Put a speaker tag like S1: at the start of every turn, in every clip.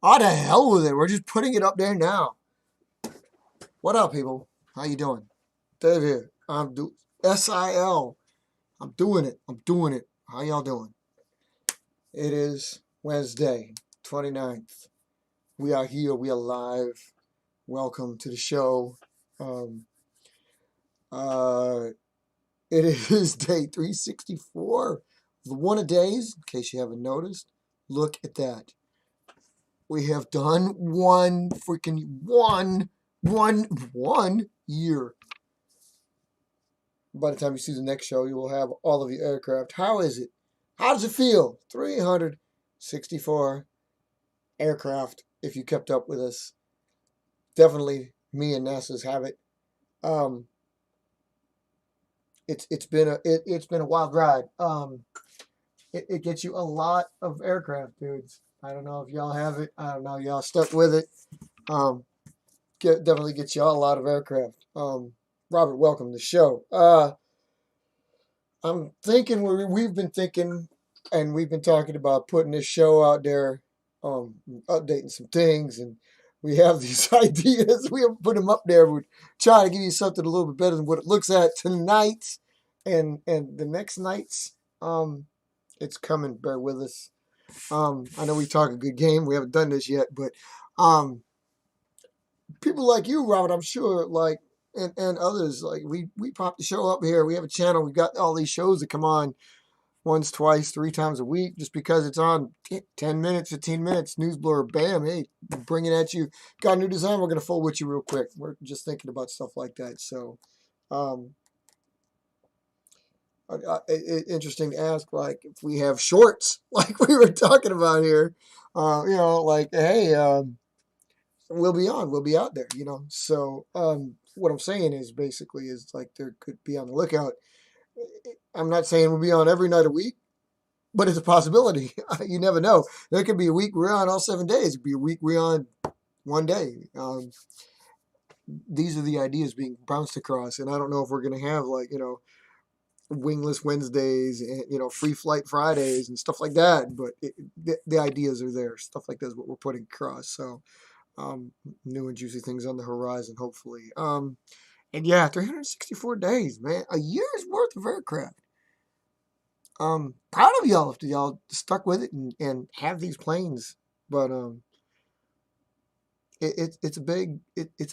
S1: Oh, the hell with it. We're just putting it up there now. What up, people? How you doing? Dave here. I'm do SIL. I'm doing it. I'm doing it. How y'all doing? It is Wednesday, 29th. We are here. We are live. Welcome to the show. Um, uh, it is day 364. The one a days, in case you haven't noticed. Look at that. We have done one year. By the time you see the next show, you will have all of your aircraft. How is it? How does it feel? 364 aircraft, if you kept up with us. Definitely me and NASA's have it. Um, it's been a wild ride. It gets you a lot of aircraft, dudes. I don't know if y'all have it. I don't know. Y'all stuck with it. Definitely gets y'all a lot of aircraft. Robert, welcome to the show. I'm thinking we've been thinking, and we've been talking about putting this show out there, updating some things, and we have these ideas. We haven't put them up there. We're trying to give you something a little bit better than what it looks at tonight, and the next nights. It's coming. Bear with us. I know we talk a good game. We haven't done this yet, but people like you, Robert, I'm sure, like, and others, like, we pop the show up here. We have a channel. We got all these shows that come on once, twice, 3 times a week just because it's on 10 minutes, 15 minutes, news blur, bam, hey, bring it at you. Got a new design, we're going to fold with you real quick. We're just thinking about stuff like that. So, interesting to ask, like, if we have shorts, like we were talking about here, like, hey, we'll be on, we'll be out there, So, what I'm saying is basically is like there could be on the lookout. I'm not saying we'll be on every night a week, but it's a possibility. You never know. There could be a week we're on all 7 days. It could be a week we're on one day. These are the ideas being bounced across, and I don't know if we're going to have, like, wingless Wednesdays and, free flight Fridays and stuff like that. But the ideas are there. Stuff like that is what we're putting across. So new and juicy things on the horizon, hopefully. And yeah, 364 days, man. A year's worth of aircraft. Proud of y'all if y'all stuck with it and have these planes. But it's a big it's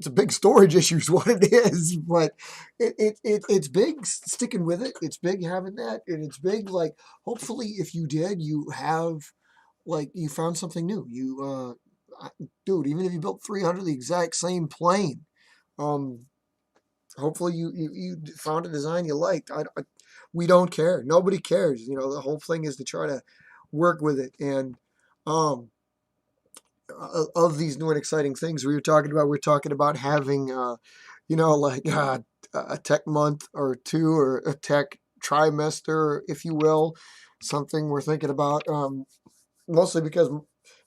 S1: a big storage issue is what it is. But it's big sticking with it. It's big having that, and it's big, like, hopefully if you did, you have, like, you found something new. You dude, even if you built 300 of the exact same plane, hopefully you found a design you liked. We don't care. Nobody cares. The whole thing is to try to work with it. And of these new and exciting things we're talking about having, like a tech month or two, or a tech trimester, if you will. Something we're thinking about, mostly because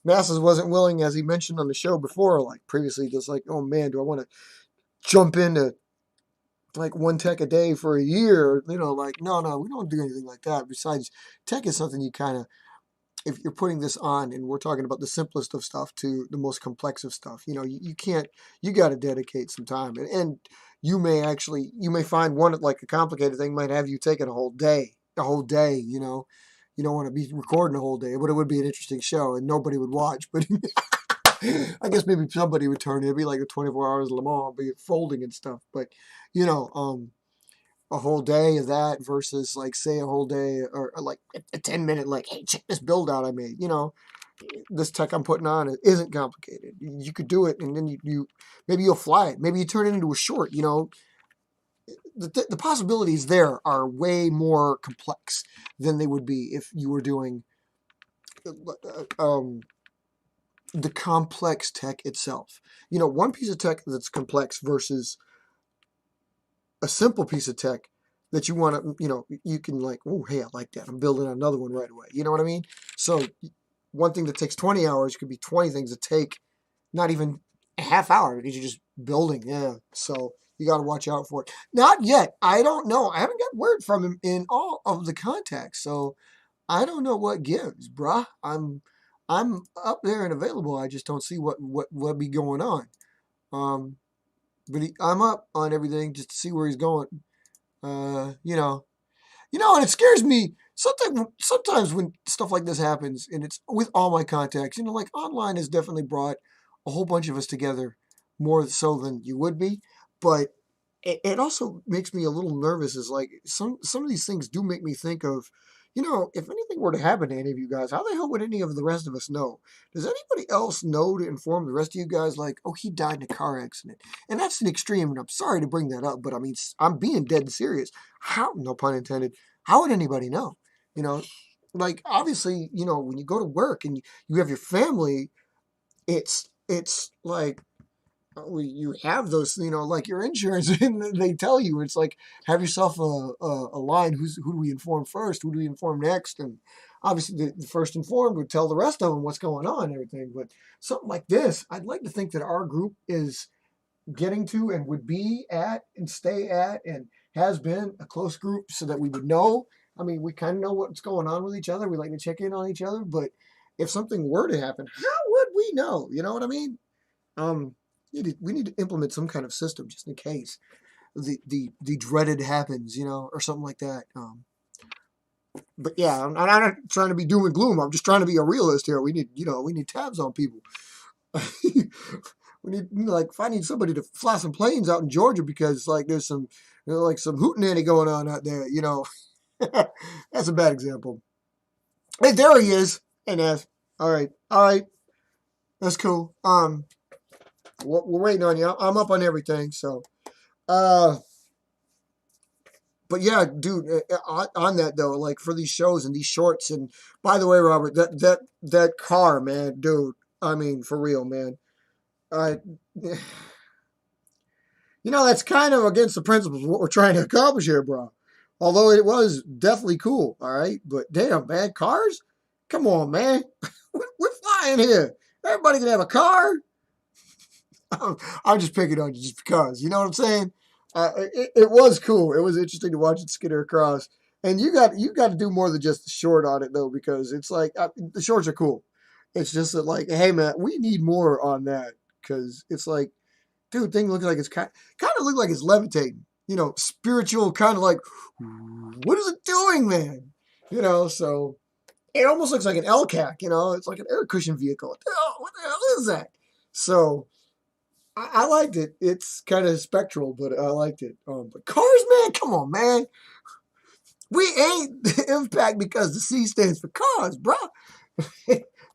S1: Masses wasn't willing, as he mentioned on the show before, like previously, just like, oh man, do I want to jump into like one tech a day for a year? Like, no, we don't do anything like that. Besides, tech is something you kind of, if you're putting this on, and we're talking about the simplest of stuff to the most complex of stuff, you can't, you got to dedicate some time. And you may find one, like a complicated thing might have you taking a whole day, You don't want to be recording a whole day, but it would be an interesting show and nobody would watch. But I guess maybe somebody would turn. It'd be like the 24 hours of Le Mans, be folding and stuff. But, a whole day of that versus, like, say a whole day, or like a 10-minute, like, hey, check this build out I made. This tech I'm putting on, it isn't complicated. You could do it, and then you maybe you'll fly it. Maybe you turn it into a short. The possibilities there are way more complex than they would be if you were doing the complex tech itself. One piece of tech that's complex versus a simple piece of tech that you want to, you can, like, oh, hey, I like that. I'm building another one right away. You know what I mean? So one thing that takes 20 hours could be 20 things that take not even a half hour because you're just building. Yeah. So you got to watch out for it. Not yet. I don't know. I haven't got word from him in all of the contacts. So I don't know what gives, bruh. I'm I'm up there and available. I just don't see what be going on. Um, I'm up on everything just to see where he's going. You know, and it scares me. Sometimes when stuff like this happens, and it's with all my contacts, like online has definitely brought a whole bunch of us together more so than you would be. But it also makes me a little nervous. Is like some of these things do make me think of, if anything were to happen to any of you guys, how the hell would any of the rest of us know? Does anybody else know to inform the rest of you guys, like, oh, he died in a car accident? And that's an extreme, and I'm sorry to bring that up, but I mean, I'm being dead serious. How, no pun intended, how would anybody know? You know, like, obviously, when you go to work and you have your family, it's like, you have those, like your insurance, and they tell you it's like, have yourself a line. Who do we inform first? Who do we inform next? And obviously, the first informed would tell the rest of them what's going on and everything. But something like this, I'd like to think that our group is getting to and would be at and stay at and has been a close group so that we would know. I mean, we kind of know what's going on with each other. We like to check in on each other. But if something were to happen, how would we know? You know what I mean? Um, we need to implement some kind of system just in case the dreaded happens, or something like that. But yeah, I'm not trying to be doom and gloom. I'm just trying to be a realist here. We need tabs on people. We need, like, if I need somebody to fly some planes out in Georgia because, like, there's some, like, some hootenanny going on out there, That's a bad example. Hey, there he is. Hey, Naz. All right, that's cool. We're waiting on you. I'm up on everything, so. Uh, but yeah, dude. On that though, like for these shows and these shorts, and by the way, Robert, that car, man, dude. I mean, for real, man. I, that's kind of against the principles of what we're trying to accomplish here, bro. Although it was definitely cool, all right. But damn, man, cars? Come on, man. We're flying here. Everybody can have a car. I'm just picking on you just because. You know what I'm saying? It was cool. It was interesting to watch it skitter across. And you got to do more than just the short on it though, because it's like the shorts are cool. It's just that, like, hey man, we need more on that because it's like, dude, thing looks like it's kind of look like it's levitating. Spiritual kind of like, what is it doing, man? So it almost looks like an LCAC. It's like an air cushion vehicle. What the hell is that? So I liked it. It's kind of spectral, but I liked it. But cars, man, come on, man. We ain't IVPAC because the C stands for cars, bro.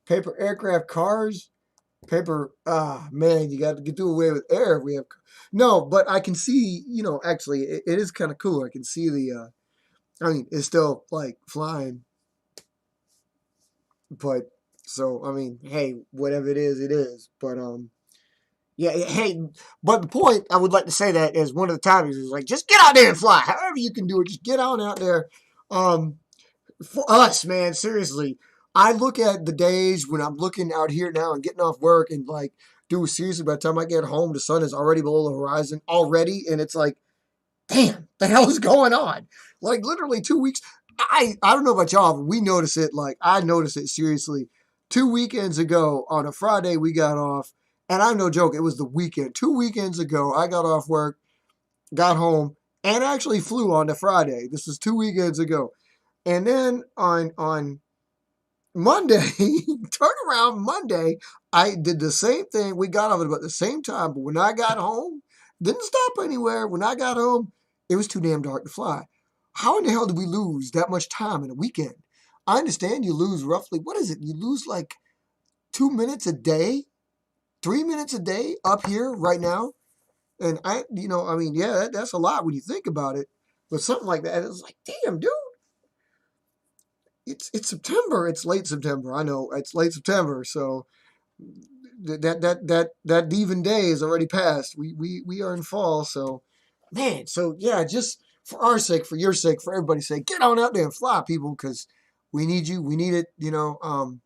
S1: Paper aircraft cars. Paper, man, you got to do away with air if we have. No, but I can see, actually, it is kind of cool. I can see I mean, it's still like flying. But, so, I mean, hey, whatever it is. But, yeah, hey, but the point I would like to say that is one of the topics is like, just get out there and fly. However you can do it, just get on out there. For us, man, seriously, I look at the days when I'm looking out here now and getting off work and like, dude, seriously, by the time I get home, the sun is already below the horizon already, and it's like, damn, the hell is going on? Like literally 2 weeks. I don't know about y'all, but we notice it. Like I noticed it seriously. 2 weekends ago on a Friday we got off, and I'm no joke. It was the weekend. 2 weekends ago I got off work, got home, and actually flew on the Friday. This was 2 weekends ago, and then on Monday, turn around Monday, I did the same thing. We got off at about the same time, but when I got home, didn't stop anywhere. When I got home, it was too damn dark to fly. How in the hell did we lose that much time in a weekend? I understand you lose roughly, what is it? You lose like 2 minutes a day, 3 minutes a day up here right now. And I mean, yeah, that's a lot when you think about it. But something like that, it's like, damn, dude. It's September. It's late September. I know it's late September. So that even day is already passed. We are in fall. So man. So yeah, just for our sake, for your sake, for everybody's sake, get on out there and fly, people, because we need you. We need it. I'm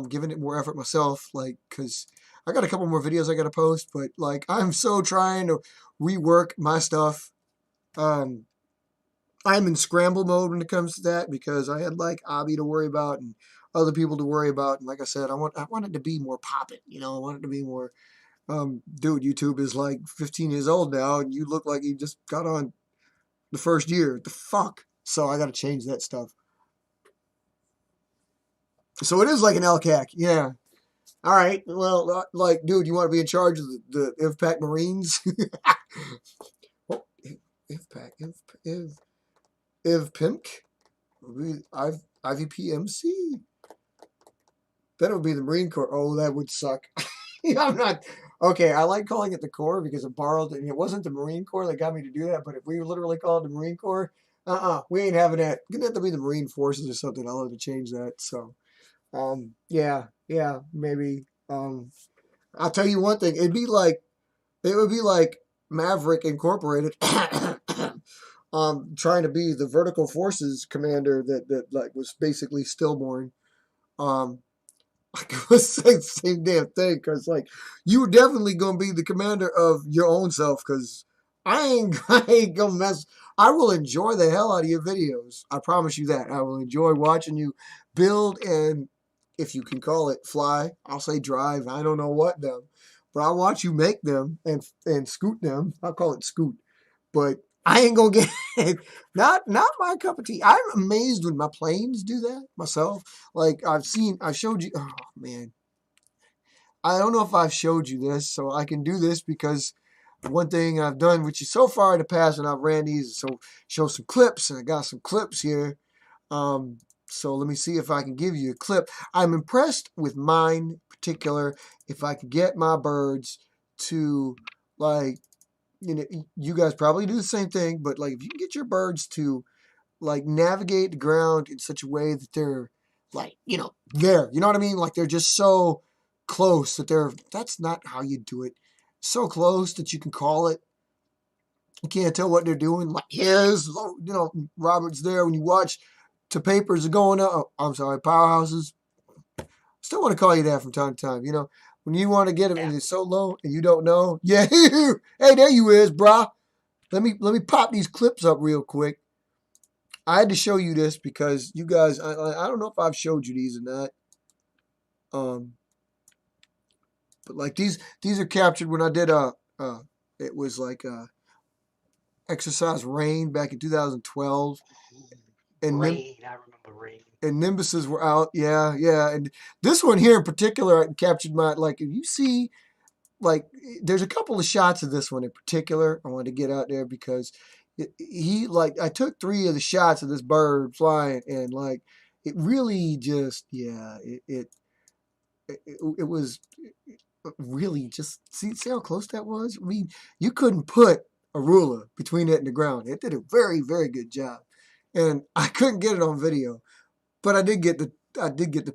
S1: giving it more effort myself, like, because I got a couple more videos I got to post, but like I'm so trying to rework my stuff. I'm in scramble mode when it comes to that because I had like Abby to worry about and other people to worry about. And like I said, I want it to be more popping. You know, I want it to be more. Dude, YouTube is like 15 years old now, and you look like you just got on the first year. The fuck. So I got to change that stuff. So it is like an LCAC, yeah. All right. Well, like, dude, you want to be in charge of the IVPAC Marines? Oh, IVPAC, IVPIMC, IVPMC. That would be the Marine Corps. Oh, that would suck. I'm not. Okay, I like calling it the Corps because I borrowed it. And it wasn't the Marine Corps that got me to do that, but if we literally call it the Marine Corps, we ain't having that. Gonna have to be the Marine Forces or something. I'll have to change that. So, yeah, maybe. I'll tell you one thing. It would be like Maverick Incorporated, trying to be the vertical forces commander that like was basically stillborn. Um, I was saying the same damn thing because like you were definitely gonna be the commander of your own self because I ain't gonna mess. I will enjoy the hell out of your videos. I promise you that. I will enjoy watching you build and, if you can call it, fly. I'll say drive. I don't know what them, but I watch you make them and scoot them. I'll call it scoot, but I ain't gonna get it. Not my cup of tea. I'm amazed when my planes do that myself. Like I showed you. Oh man, I don't know if I've showed you this, so I can do this because one thing I've done, which is so far in the past, and I've ran these, so show some clips, and I got some clips here. So let me see if I can give you a clip. I'm impressed with mine in particular. If I can get my birds to, like, you know, you guys probably do the same thing, but like if you can get your birds to like navigate the ground in such a way that they're like, there, you know what I mean? Like they're just so close that that's not how you do it. So close that you can call it. You can't tell what they're doing. Like, here's, Robert's there when you watch the papers are going up. Oh, I'm sorry, powerhouses. Still want to call you that from time to time. When you want to get them and it's so low and you don't know. Yeah, hey, there you is, brah. Let me pop these clips up real quick. I had to show you this because you guys, I don't know if I've showed you these or not. But like these are captured when I did it was like Exercise Rain back in 2012. And
S2: Rain, I remember Rain.
S1: And Nimbuses were out, yeah. And this one here in particular, I captured my, like, if you see, like, there's a couple of shots of this one in particular I wanted to get out there because I took 3 of the shots of this bird flying and, like, it really just, yeah, it was really just, see how close that was? I mean, you couldn't put a ruler between it and the ground. It did a very, very good job. And I couldn't get it on video. But I did get the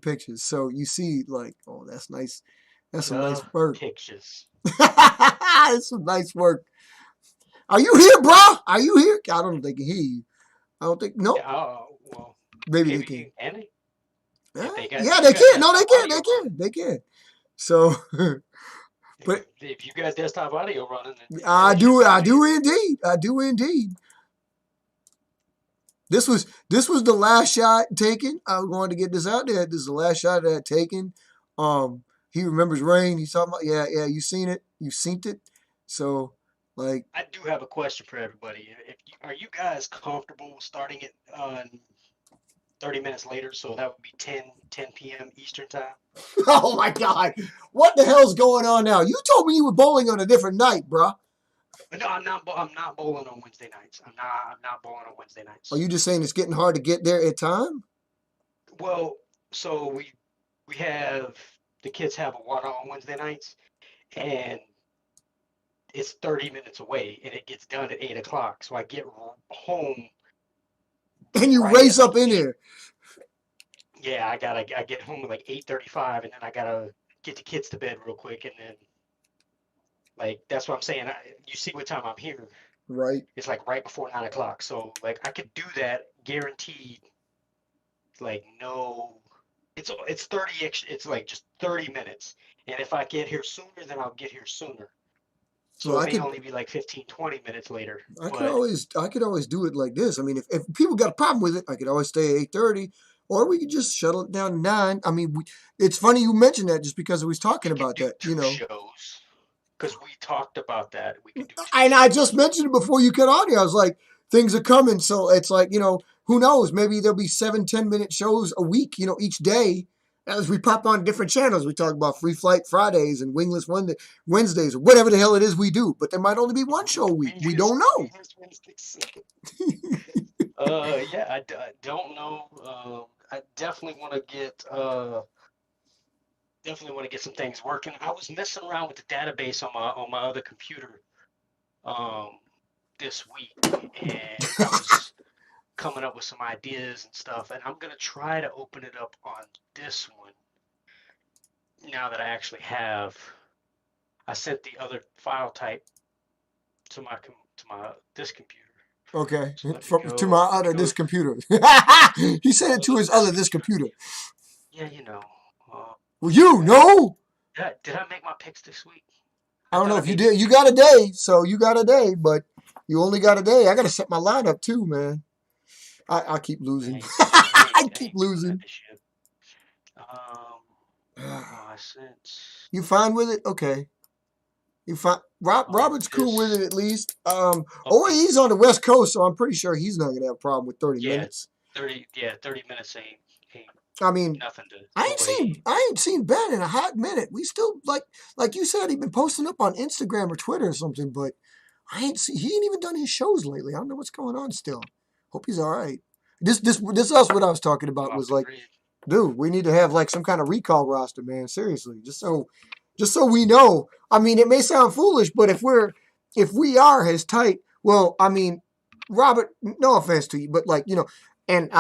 S1: pictures. So you see, like, oh, that's nice. That's some nice work.
S2: Pictures.
S1: That's some nice work. Are you here, bro? Are you here? I don't think they can hear you. I don't think. Nope.
S2: Yeah, well,
S1: maybe they can.
S2: Can they?
S1: Yeah, they can. No, they can. They can. So, but
S2: if you got desktop audio running,
S1: I do indeed. This was the last shot taken. I wanted to get this out there. This is the last shot I had taken. He remembers Rain. He's talking about, yeah. You seen it. So, like,
S2: I do have a question for everybody. Are you guys comfortable starting it on 30 minutes later? So that would be 10 p.m. Eastern time.
S1: Oh my God! What the hell's going on now? You told me you were bowling on a different night, bruh.
S2: No, I'm not bowling on Wednesday nights. I'm not bowling on Wednesday nights.
S1: Are you just saying it's getting hard to get there at time?
S2: Well, so we have the kids have a water on Wednesday nights, and it's 30 minutes away, and it gets done at 8 o'clock. So I get home,
S1: and you race up in there.
S2: Yeah, I get home at like 8:35, and then I gotta get the kids to bed real quick, and then. Like, that's what I'm saying. You see what time I'm here.
S1: Right.
S2: It's like right before 9 o'clock. So, like, I could do that guaranteed. Like, no. It's 30, it's like just 30 minutes. And if I get here sooner, then I'll get here sooner. So well, it may only be like 15, 20 minutes later.
S1: I could always do it like this. I mean, if people got a problem with it, I could always stay at 8:30 or we could just shuttle it down to 9. I mean, it's funny you mentioned that just because we was
S2: We
S1: talking
S2: could
S1: about
S2: do
S1: that, you
S2: two
S1: know.
S2: shows because we talked about that. We could do two
S1: And I just
S2: shows.
S1: mentioned it before you cut on here. I was like, things are coming. So it's like, who knows? Maybe there'll be 7-10 minute shows a week, each day as we pop on different channels. We talk about Free Flight Fridays and Wingless Wednesdays or whatever the hell it is we do. But there might only be one show a week. We don't know.
S2: Venus Wednesdays. Yeah, I don't know. I definitely want to get some things working. I was messing around with the database on my other computer um this week, and I was coming up with some ideas and stuff, and I'm gonna try to open it up on this one now that I actually have. I sent the other file type to my this computer.
S1: Okay.
S2: So
S1: To my
S2: let me
S1: other
S2: go
S1: this computer. He
S2: to my
S1: said it to
S2: other
S1: his
S2: this
S1: other this
S2: computer.
S1: computer.
S2: Yeah, you know. Uh,
S1: Well, you
S2: I,
S1: know.
S2: did I make my picks this week?
S1: I
S2: I
S1: don't
S2: thought
S1: know
S2: I
S1: if you
S2: made.
S1: did. You got a day, so you got a day, but you only got a day. I got to set my lineup too, man. I keep losing. I
S2: I
S1: keep
S2: ain't doing that
S1: losing.
S2: this year. Um, no, I sent.
S1: You fine with it? Okay. You fine?
S2: Oh,
S1: Robert's cool with
S2: this.
S1: it at least.
S2: Okay.
S1: He's on the West Coast, so I'm pretty sure he's not gonna have a problem with 30
S2: Yeah,
S1: minutes.
S2: 30. Yeah, 30 minutes ain't
S1: I mean,
S2: nothing to
S1: I ain't seen
S2: nobody.
S1: I ain't seen Ben in a hot minute. We still like you said, he been posting up on Instagram or Twitter or something, but he ain't even done his shows lately. I don't know what's going on still. Hope he's all right. This else what I was talking
S2: You
S1: about
S2: off
S1: was
S2: the
S1: like,
S2: grid.
S1: dude, we need to have like some kind of recall roster, man. Seriously, just so we know. I mean, it may sound foolish, but if we are his tight, well, I mean, Robert, no offense to you, but like and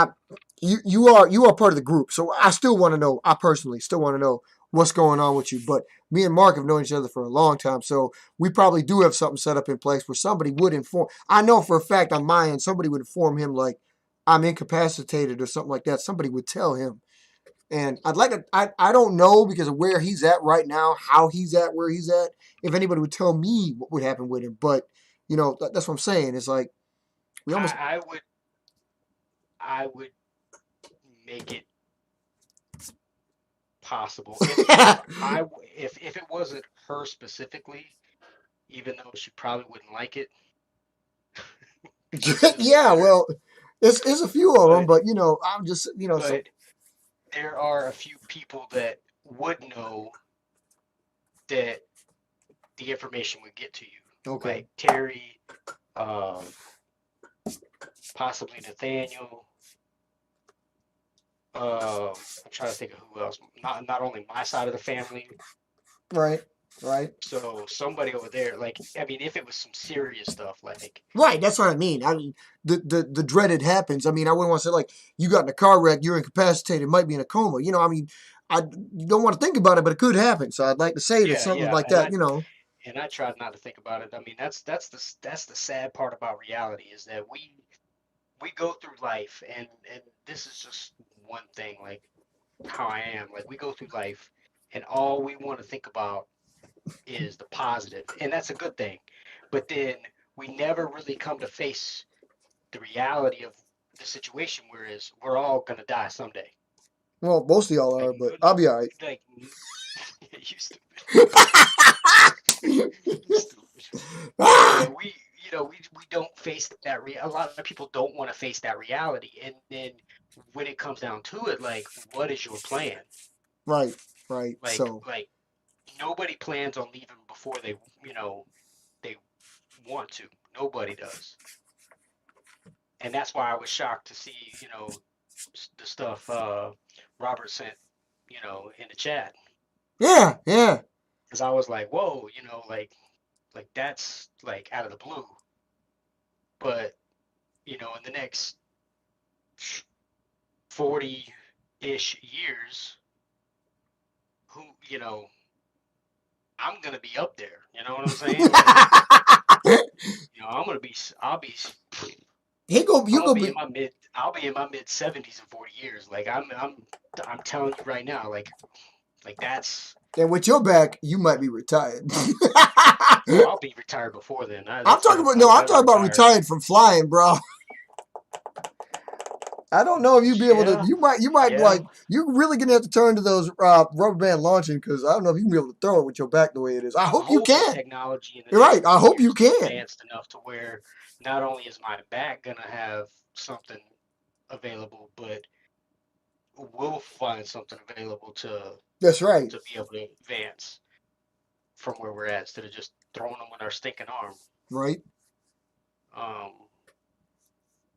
S1: you are part of the group, so I still want to know. I personally still want to know what's going on with you. But me and Mark have known each other for a long time, so we probably do have something set up in place where somebody would inform. I know for a fact on my end, somebody would inform him like I'm incapacitated or something like that. Somebody would tell him. And I'd like to, I don't know because of where he's at right now, how he's at, where he's at, if anybody would tell me what would happen with him. But, that's what I'm saying. It's like, we almost,
S2: I would make it possible if it wasn't her specifically, even though she probably wouldn't like it because she's a little
S1: yeah,
S2: bitter.
S1: well, it's a few of them,
S2: But
S1: but, I'm just, so,
S2: but there are a few people that would know that the information would get to you,
S1: okay.
S2: like Terry, um, possibly Nathaniel. I'm trying to think of who else. Not only my side of the family.
S1: Right, right.
S2: So somebody over there, like I mean, if it was some serious stuff, like
S1: Right, that's what I mean. I mean, the dreaded happens. I mean, I wouldn't want to say like you got in a car wreck, you're incapacitated, might be in a coma. I mean, you don't want to think about it, but it could happen. So I'd like to say that
S2: yeah,
S1: something
S2: yeah,
S1: like that.
S2: and I tried not to think about it. I mean, that's the sad part about reality is that we go through life, and this is just one thing, like how I am. Like we go through life, and all we want to think about is the positive, and that's a good thing. But then we never really come to face the reality of the situation, whereas we're all gonna die someday.
S1: Well, most of y'all
S2: Like
S1: are, but I'll
S2: no,
S1: be all right.
S2: like you stupid, you stupid. But
S1: Ah!
S2: like we don't face that. A lot of people don't want to face that reality, and then when it comes down to it, like, what is your plan?
S1: Right, right.
S2: Like
S1: So,
S2: like nobody plans on leaving before they want to. Nobody does, and that's why I was shocked to see the stuff Robert sent in the chat
S1: yeah, yeah.
S2: because I was like, whoa, like that's like out of the blue. But in the next 40-ish years, who I'm gonna be up there. You know what I'm saying? Like, I'll be,
S1: he go,
S2: I'm
S1: you
S2: gonna
S1: go
S2: be
S1: be,
S2: I'll be in my mid 70s in 40 years. Like, I'm telling you right now, like that's,
S1: and with your back, you might be retired.
S2: oh, I'll be retired before then.
S1: I'm
S2: That's
S1: talking
S2: gonna,
S1: about no,
S2: I'm
S1: I'm
S2: gonna
S1: talking about
S2: retire.
S1: retired from flying, bro. I don't know if you'd be able to.
S2: Yeah,
S1: You might
S2: yeah.
S1: like. You're really gonna have to turn to those rubber band launching because I don't know if you can be able to throw it with your back the way it is. I
S2: I'm
S1: hope you
S2: hoping
S1: can.
S2: technology in the
S1: You're
S2: next
S1: right. I
S2: couple of
S1: hope you
S2: years is
S1: can.
S2: advanced enough to where not only is my back gonna have something available, but we'll find something available
S1: That's right.
S2: to be able to advance from where we're at instead of just throwing them with our stinking arm.
S1: Right.
S2: Um,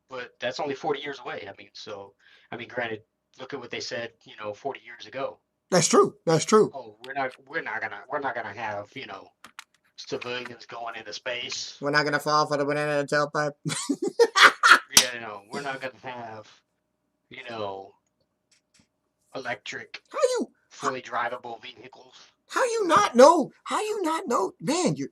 S2: but that's only 40 years away. I mean, granted, look at what they said, 40 years ago.
S1: That's true. That's true.
S2: Oh, we're not gonna have, civilians going into space.
S1: We're not gonna fall for the banana tailpipe.
S2: Yeah, we're not gonna have, you know, electric,
S1: How you? How,
S2: fully drivable vehicles.
S1: how you not know? How you not know? Man, you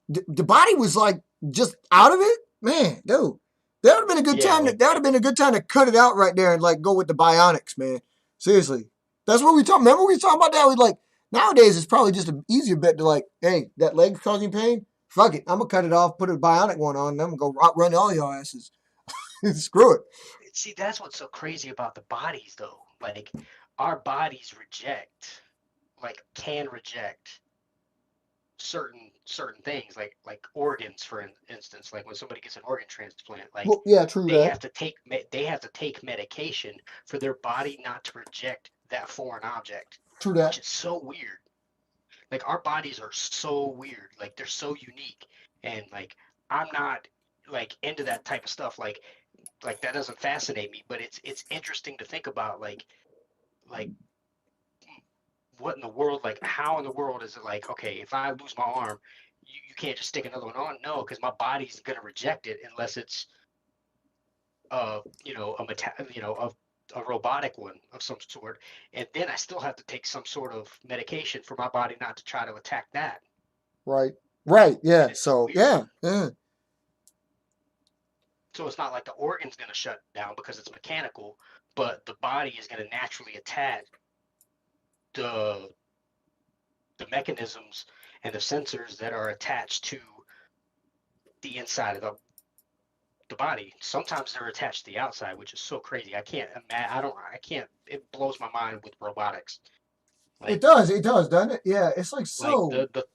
S1: the body was like just out of it. Man, dude, that would have been a good
S2: Yeah,
S1: time.
S2: like
S1: That would have been a good time to cut it out right there and like go with the bionics, man. Seriously, that's what we talk. Remember we talking about that? We like nowadays it's probably just an easier bet to like, hey, that leg's causing pain. Fuck it, I'm gonna cut it off, put a bionic one on, and I'm gonna go outrun all your asses. Screw it.
S2: see, that's what's so crazy about the bodies, though. Like our bodies reject, like can reject certain things like organs for instance, like when somebody gets an organ transplant, like
S1: Well, yeah, true that.
S2: they have to take medication for their body not to reject that foreign object,
S1: True
S2: which
S1: that.
S2: is so weird. Like our bodies are so weird, like they're so unique, and like I'm not like into that type of stuff, like that doesn't fascinate me, but it's interesting to think about, like what in the world, like how in the world is it like, okay, if I lose my arm, you can't just stick another one on? No, because my body's gonna reject it unless it's a a robotic one of some sort, and then I still have to take some sort of medication for my body not to try to attack that.
S1: Right. Right.
S2: And
S1: Yeah.
S2: it's so
S1: So
S2: weird.
S1: yeah. Yeah.
S2: So it's not like the organ's gonna shut down because it's mechanical, but the body is gonna naturally attach the the mechanisms and the sensors that are attached to the inside of the body. Sometimes they're attached to the outside, which is so crazy. I can't imagine. I can't. It blows my mind with robotics.
S1: It
S2: Like
S1: does. It does, doesn't it? Yeah. It's like
S2: like
S1: so.
S2: the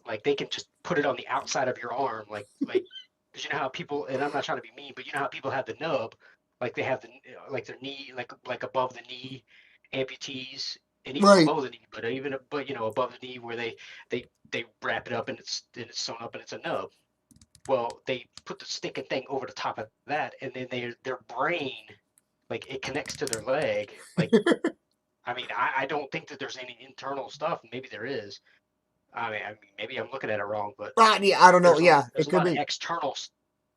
S2: like they can just put it on the outside of your arm, like because you know how people, and I'm not trying to be mean, but you know how people have the nub, like they have the like their knee, like above the knee amputees, and even
S1: Right.
S2: below the knee, but above the knee where they wrap it up and it's sewn up and it's a nub. Well, they put the stinking thing over the top of that, and then their brain, like it connects to their leg. Like, I mean, I don't think that there's any internal stuff. Maybe there is. I mean, maybe I'm looking at it wrong, but
S1: Right. Yeah. I don't know.
S2: there's a
S1: Yeah.
S2: there's
S1: It
S2: a
S1: could
S2: lot of
S1: be.
S2: external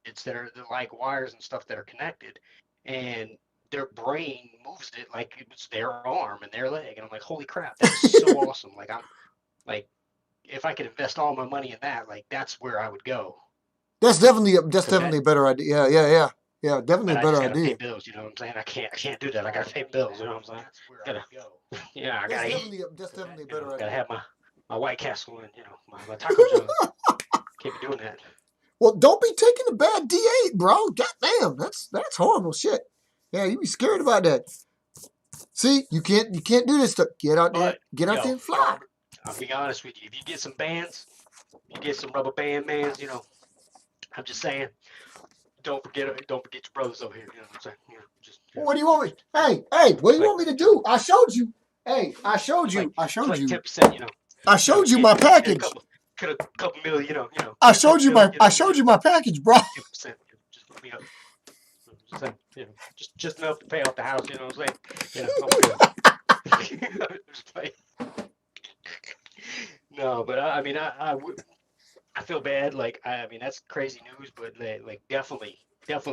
S2: it's that are like wires and stuff that are connected, and their brain moves it like it was their arm and their leg, and I'm like, holy crap, that is so awesome. Like I'm like, if I could invest all my money in that, like that's where I would go,
S1: That's
S2: because that.
S1: definitely a better idea. Yeah. Yeah. Yeah. Yeah. Definitely
S2: But
S1: a
S2: I
S1: better
S2: just gotta pay
S1: idea.
S2: bills, you know what I'm saying? I can't do that. I gotta pay bills, you know what I'm saying? Gotta, yeah, I gotta eat.
S1: That's definitely a better
S2: Gotta
S1: idea.
S2: have my White Castle and my Taco John. Can't be doing that.
S1: Well, don't be taking the bad D8, bro. God damn, that's horrible shit. Yeah, you be scared about that. See, you can't do this stuff.
S2: But
S1: Get out there
S2: yo,
S1: and fly.
S2: I'll be honest with you. If you get some bands, you get some rubber band bands, I'm just saying, don't forget your brothers over here. You know what I'm saying?
S1: Well, what do you want me? Hey, what do
S2: It's
S1: you
S2: like
S1: want me to do? I showed you. Hey, I showed
S2: it's like
S1: you. I
S2: it's
S1: showed
S2: like
S1: you.
S2: 10%.
S1: I showed you my
S2: Get a
S1: package.
S2: couple million. Get a couple million.
S1: I showed you my package, bro.
S2: 10%. Just hook me up. Just saying, just enough to pay off the house. You know what I'm saying? I'm good. Just like, no, but I mean, I feel bad. Like, I mean, that's crazy news, but like, definitely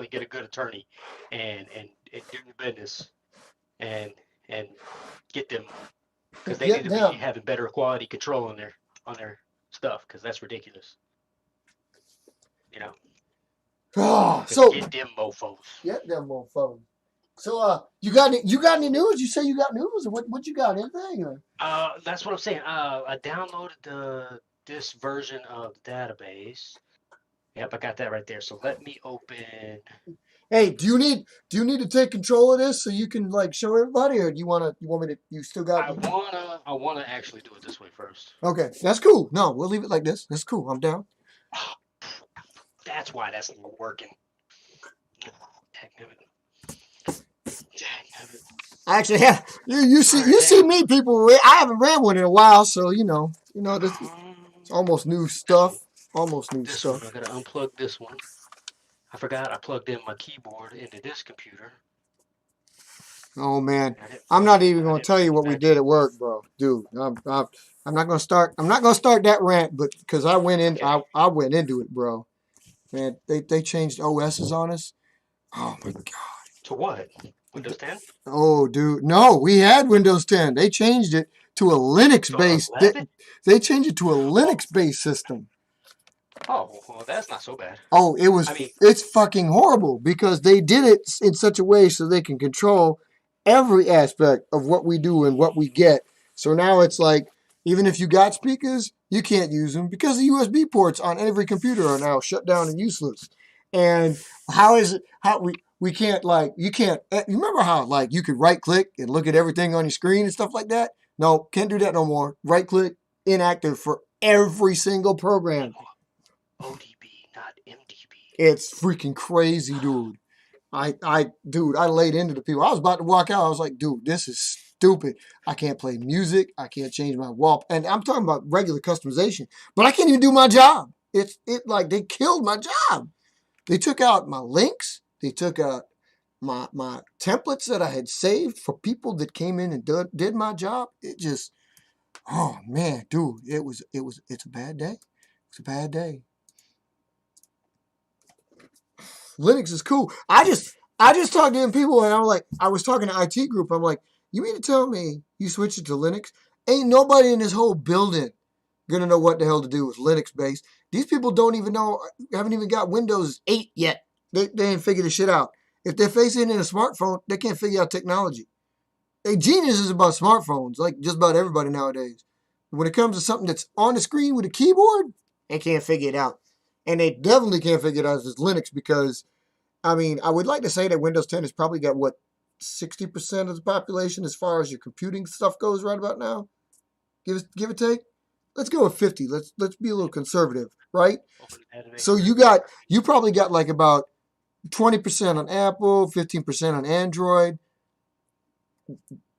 S2: get a good attorney, and do your business, and and get them, because they need
S1: Get
S2: to be
S1: them.
S2: having better quality control on their stuff, because that's ridiculous. You know,
S1: Oh,
S2: because
S1: so
S2: get them mofo's.
S1: get them mofos. So you got any news? You say you got news, or what you got? Anything? Or?
S2: That's what I'm saying. I downloaded this version of the database, Yep, I got that right there. So let me open.
S1: Hey, do you need to take control of this so you can like show everybody, or you want me to? You still got?
S2: I wanna actually do it this way first.
S1: Okay, that's cool. No, we'll leave it like this. That's cool. I'm down.
S2: Oh, that's why that's not working. Dagnabbit. Dagnabbit.
S1: I actually have you
S2: All
S1: see
S2: right,
S1: you
S2: hang
S1: see
S2: on.
S1: me people. I haven't ran one in a while, so this is
S2: Um,
S1: almost new
S2: this one.
S1: stuff. Almost new
S2: This one.
S1: stuff.
S2: I gotta unplug this one. I forgot I plugged in my keyboard into this computer.
S1: Oh man,
S2: I didn't
S1: I'm
S2: plug
S1: not
S2: it.
S1: even
S2: I
S1: gonna
S2: didn't
S1: tell
S2: plug
S1: you
S2: it
S1: what we
S2: back
S1: did
S2: in.
S1: at work, bro. Dude, I'm not gonna start. I'm not gonna start that rant, but because I went in,
S2: Okay.
S1: I went into it, bro. Man, they changed OSs on us. Oh my
S2: To what?
S1: god.
S2: Windows 10?
S1: Oh, dude, no, we had Windows 10. They changed it to a Linux
S2: To
S1: based.
S2: 11?
S1: They changed it to a
S2: Oh,
S1: Linux based system.
S2: oh, well, that's not so bad.
S1: Oh,
S2: I mean,
S1: it's fucking horrible because they did it in such a way so they can control every aspect of what we do and what we get. So now it's like even if you got speakers, you can't use them because the USB ports on every computer are now shut down and useless. And how is it how we can't like you can't you remember how like you could right click and look at everything on your screen and stuff like that? No, can't do that no more. Right click inactive for every single program.
S2: ODB, not MDB.
S1: It's freaking crazy, dude. Dude, I laid into the people. I was about to walk out. I was like, dude, this is stupid. I can't play music. I can't change my wall. And I'm talking about regular customization, but I can't even do my job. It like they killed my job. They took out my links. They took out my templates that I had saved for people that came in and did my job. It just, oh man, dude, it's a bad day. It's a bad day. Linux is cool. I just talked to them people and I was talking to IT group. I'm like, you mean to tell me you switched it to Linux? Ain't nobody in this whole building gonna know what the hell to do with Linux based. These people don't even know, haven't even got Windows 8 yet. They ain't figured this shit out. If they're facing in a smartphone, they can't figure out technology. They geniuses about smartphones, like just about everybody nowadays. When it comes to something that's on the screen with a keyboard, they can't figure it out. And they definitely can't figure it out as Linux because I mean, I would like to say that Windows 10 has probably got what 60% of the population as far as your computing stuff goes right about now. Give or take. Let's go with 50. Let's be a little conservative, right?
S2: Open the database
S1: So
S2: here.
S1: you probably got like about 20% on Apple, 15% on Android.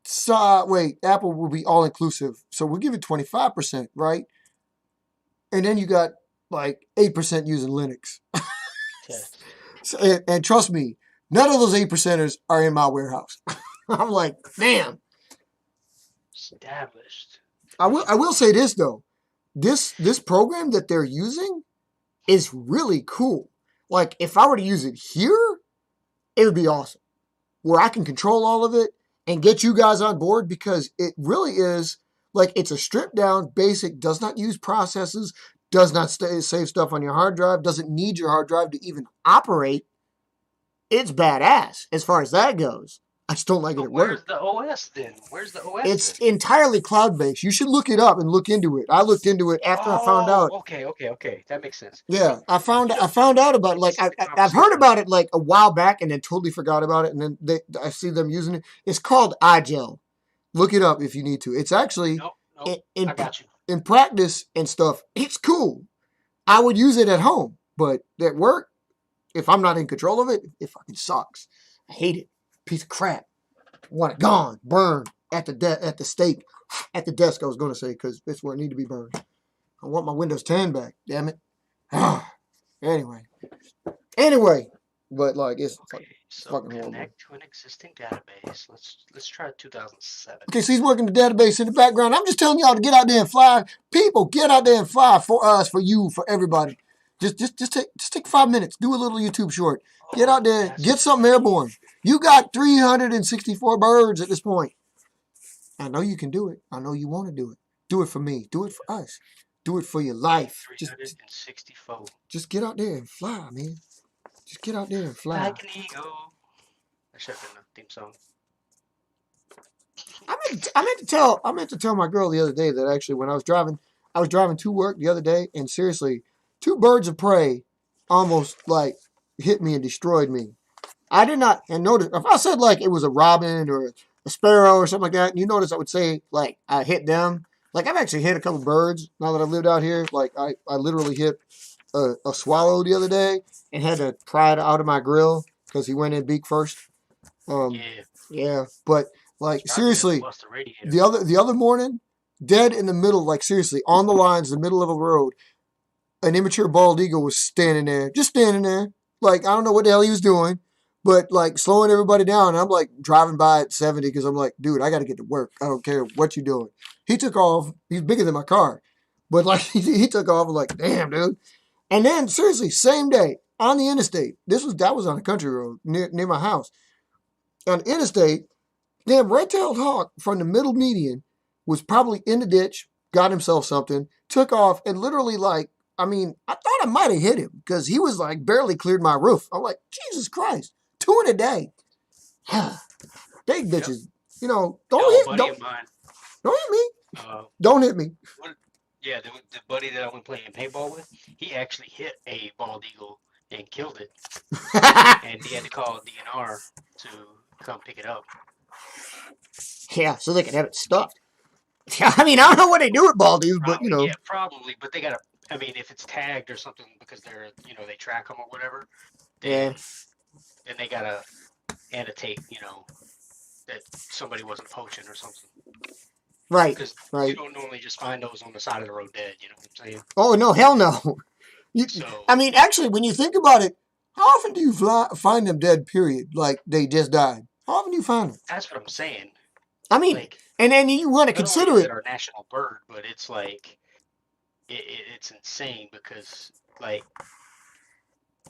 S1: So wait, Apple will be all inclusive. So we'll give it 25%, right? And then you got like 8% using Linux.
S2: Test.
S1: So, and trust me, none of those 8%ers are in my warehouse. I'm like, damn.
S2: Established.
S1: I will say this though. This program that they're using is really cool. Like if I were to use it here, it would be awesome. Where I can control all of it and get you guys on board because it really is like it's a stripped down, basic, does not use processes, does not save stuff on your hard drive, doesn't need your hard drive to even operate. It's badass as far as that goes. I just don't like it
S2: So
S1: at
S2: where's
S1: work.
S2: the OS then? Where's the OS
S1: It's
S2: then?
S1: entirely cloud based. You should look it up and look into it. I looked into it after I found
S2: Oh,
S1: out.
S2: okay. That makes sense. See,
S1: Yeah, I found out about it. Like
S2: this is the
S1: I've heard
S2: conversation.
S1: about it like a while back and then totally forgot about it. And then I see them using it. It's called iGel. Look it up if you need to. It's actually
S2: Nope.
S1: in in,
S2: I got you.
S1: in practice and stuff. It's cool. I would use it at home, but at work, if I'm not in control of it, it fucking sucks. I hate it. Piece of crap. I want it gone, burned at the stake, at the desk. I was going to say because it's where it need to be burned. I want my Windows 10 back. Damn it. anyway, anyway, but like
S2: Okay, so
S1: fucking horrible.
S2: connect to an existing database. Let's try 2007.
S1: Okay, so he's working the database in the background. I'm just telling y'all to get out there and fly. People, get out there and fly for us, for you, for everybody. Just take 5 minutes. Do a little YouTube short. Get
S2: Oh,
S1: out there,
S2: that's
S1: get something airborne. You got 364 birds at this point. I know you can do it. I know you want to do it. Do it for me. Do it for us. Do it for your life.
S2: A364.
S1: Just get out there and fly, man. Just get out there and fly.
S2: Like an eagle. That should have been the theme song.
S1: I meant to tell my girl the other day that actually when I was driving to work the other day, and seriously, two birds of prey almost like hit me and destroyed me. I did not, and notice if I said like it was a robin or a sparrow or something like that, and you notice I would say like I hit them. Like I've actually hit a couple birds now that I've lived out here. Like I literally hit a swallow the other day and had to pry it out of my grill because he went in beak first. Um,
S2: Yeah,
S1: yeah, but
S2: it's
S1: like
S2: probably enough to
S1: seriously,
S2: bust the radiator.
S1: the other morning, dead in the middle, like seriously on the lines, the middle of a road, an immature bald eagle was standing there, just standing there. Like, I don't know what the hell he was doing, but like slowing everybody down. And I'm like driving by at 70 because I'm like, dude, I got to get to work. I don't care what you're doing. He took off. He's bigger than my car. But like, he took off. I'm like, damn, dude. And then, seriously, same day on the interstate, that was on a country road near my house. On the interstate, damn red-tailed hawk from the middle median was probably in the ditch, got himself something, took off, and literally like, I mean, I thought I might have hit him because he was like barely cleared my roof. I'm like, Jesus Christ, two in a day. Big
S2: Yep.
S1: bitches, don't
S2: No, a
S1: hit,
S2: buddy of mine.
S1: don't hit me,
S2: Uh,
S1: don't hit me.
S2: what, yeah, the buddy that I went playing paintball with, he actually hit a bald eagle and killed it, and he had to call DNR to come pick it up.
S1: Yeah, so they can have it stuffed. I mean, I don't know what they do with baldies, but
S2: Probably, yeah, probably, but they gotta. I mean, if it's tagged or something because they're, they track them or whatever,
S1: yeah,
S2: then they gotta annotate, that somebody wasn't poaching or something.
S1: right,
S2: Because you
S1: right.
S2: don't normally just find those on the side of the road dead. You know what I'm saying?
S1: Oh no, hell no.
S2: So
S1: I mean, actually, when you think about it, how often do you find them dead? Period, like they just died. How often do you find them?
S2: that's what I'm saying.
S1: I mean,
S2: Like,
S1: and then you want to
S2: not only
S1: consider
S2: is it
S1: it.
S2: our national bird, but it's like it's insane because like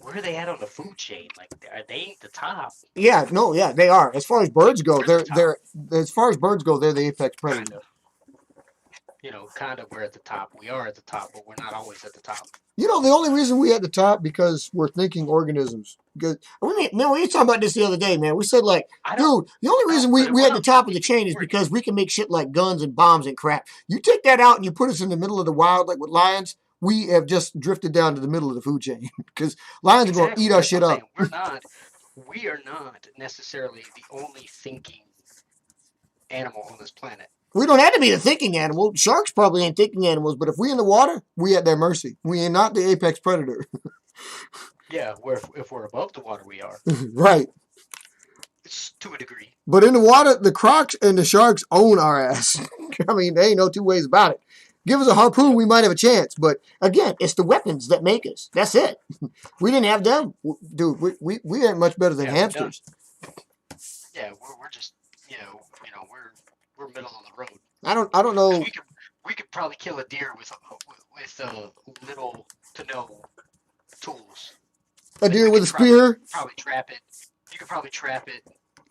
S2: where are they at on the food chain? Like they ain't the top.
S1: Yeah, no, yeah, they are. As far as
S2: Like
S1: birds go,
S2: we're the top,
S1: they're the apex
S2: kind
S1: predator.
S2: of. Kind of we're at the top. We are at the top, but we're not always at the top.
S1: The only reason we at the top because we're thinking organisms. Because man, we were talking about this the other day, man. We said like,
S2: I don't.
S1: dude, the only
S2: I don't
S1: reason
S2: put it.
S1: we
S2: We're
S1: at the
S2: not
S1: top of the
S2: thinking
S1: chain is
S2: organisms.
S1: because we can make shit like guns and bombs and crap. You take that out and you put us in the middle of the wild, like with lions. We have just drifted down to the middle of the food chain because lions are going to eat
S2: Exactly.
S1: our
S2: That's what
S1: shit
S2: I'm saying.
S1: up.
S2: We are not necessarily the only thinking animal on this planet.
S1: We don't have to be the thinking animal. Sharks probably ain't thinking animals, but if we in the water, we at their mercy. We are not the apex predator.
S2: Yeah, if we're above the water, we are.
S1: Right.
S2: It's to a degree.
S1: But in the water, the crocs and the sharks own our ass. I mean, there ain't no two ways about it. Give us a harpoon,
S2: Yep.
S1: we might have a chance. But again, it's the weapons that make us. That's it. We didn't have them. Dude, we ain't much better than
S2: Yeah, we're done.
S1: hamsters.
S2: Yeah, we're just we're middle of the road.
S1: I don't
S2: Because
S1: know.
S2: we could probably kill a deer with little to no tools.
S1: A
S2: Like
S1: deer
S2: we
S1: with
S2: could
S1: a spear.
S2: probably trap it. You could probably trap it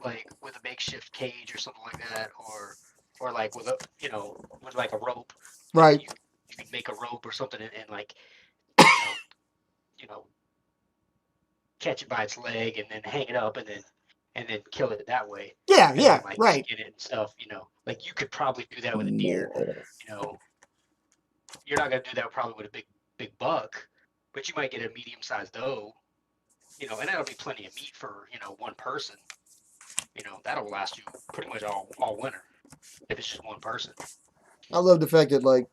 S2: like with a makeshift cage or something like that, or like with with like a rope. Like
S1: Right.
S2: you could make a rope or something and like you know you know catch it by its leg and then hang it up and then kill it that way
S1: Yeah,
S2: and then
S1: yeah,
S2: like
S1: right.
S2: skin it and stuff. Like you could probably do that with a deer. You know, you're not gonna do that probably with a big buck, but you might get a medium sized doe. And that'll be plenty of meat for one person. That'll last you pretty much all winter if it's just one person.
S1: I love the fact that like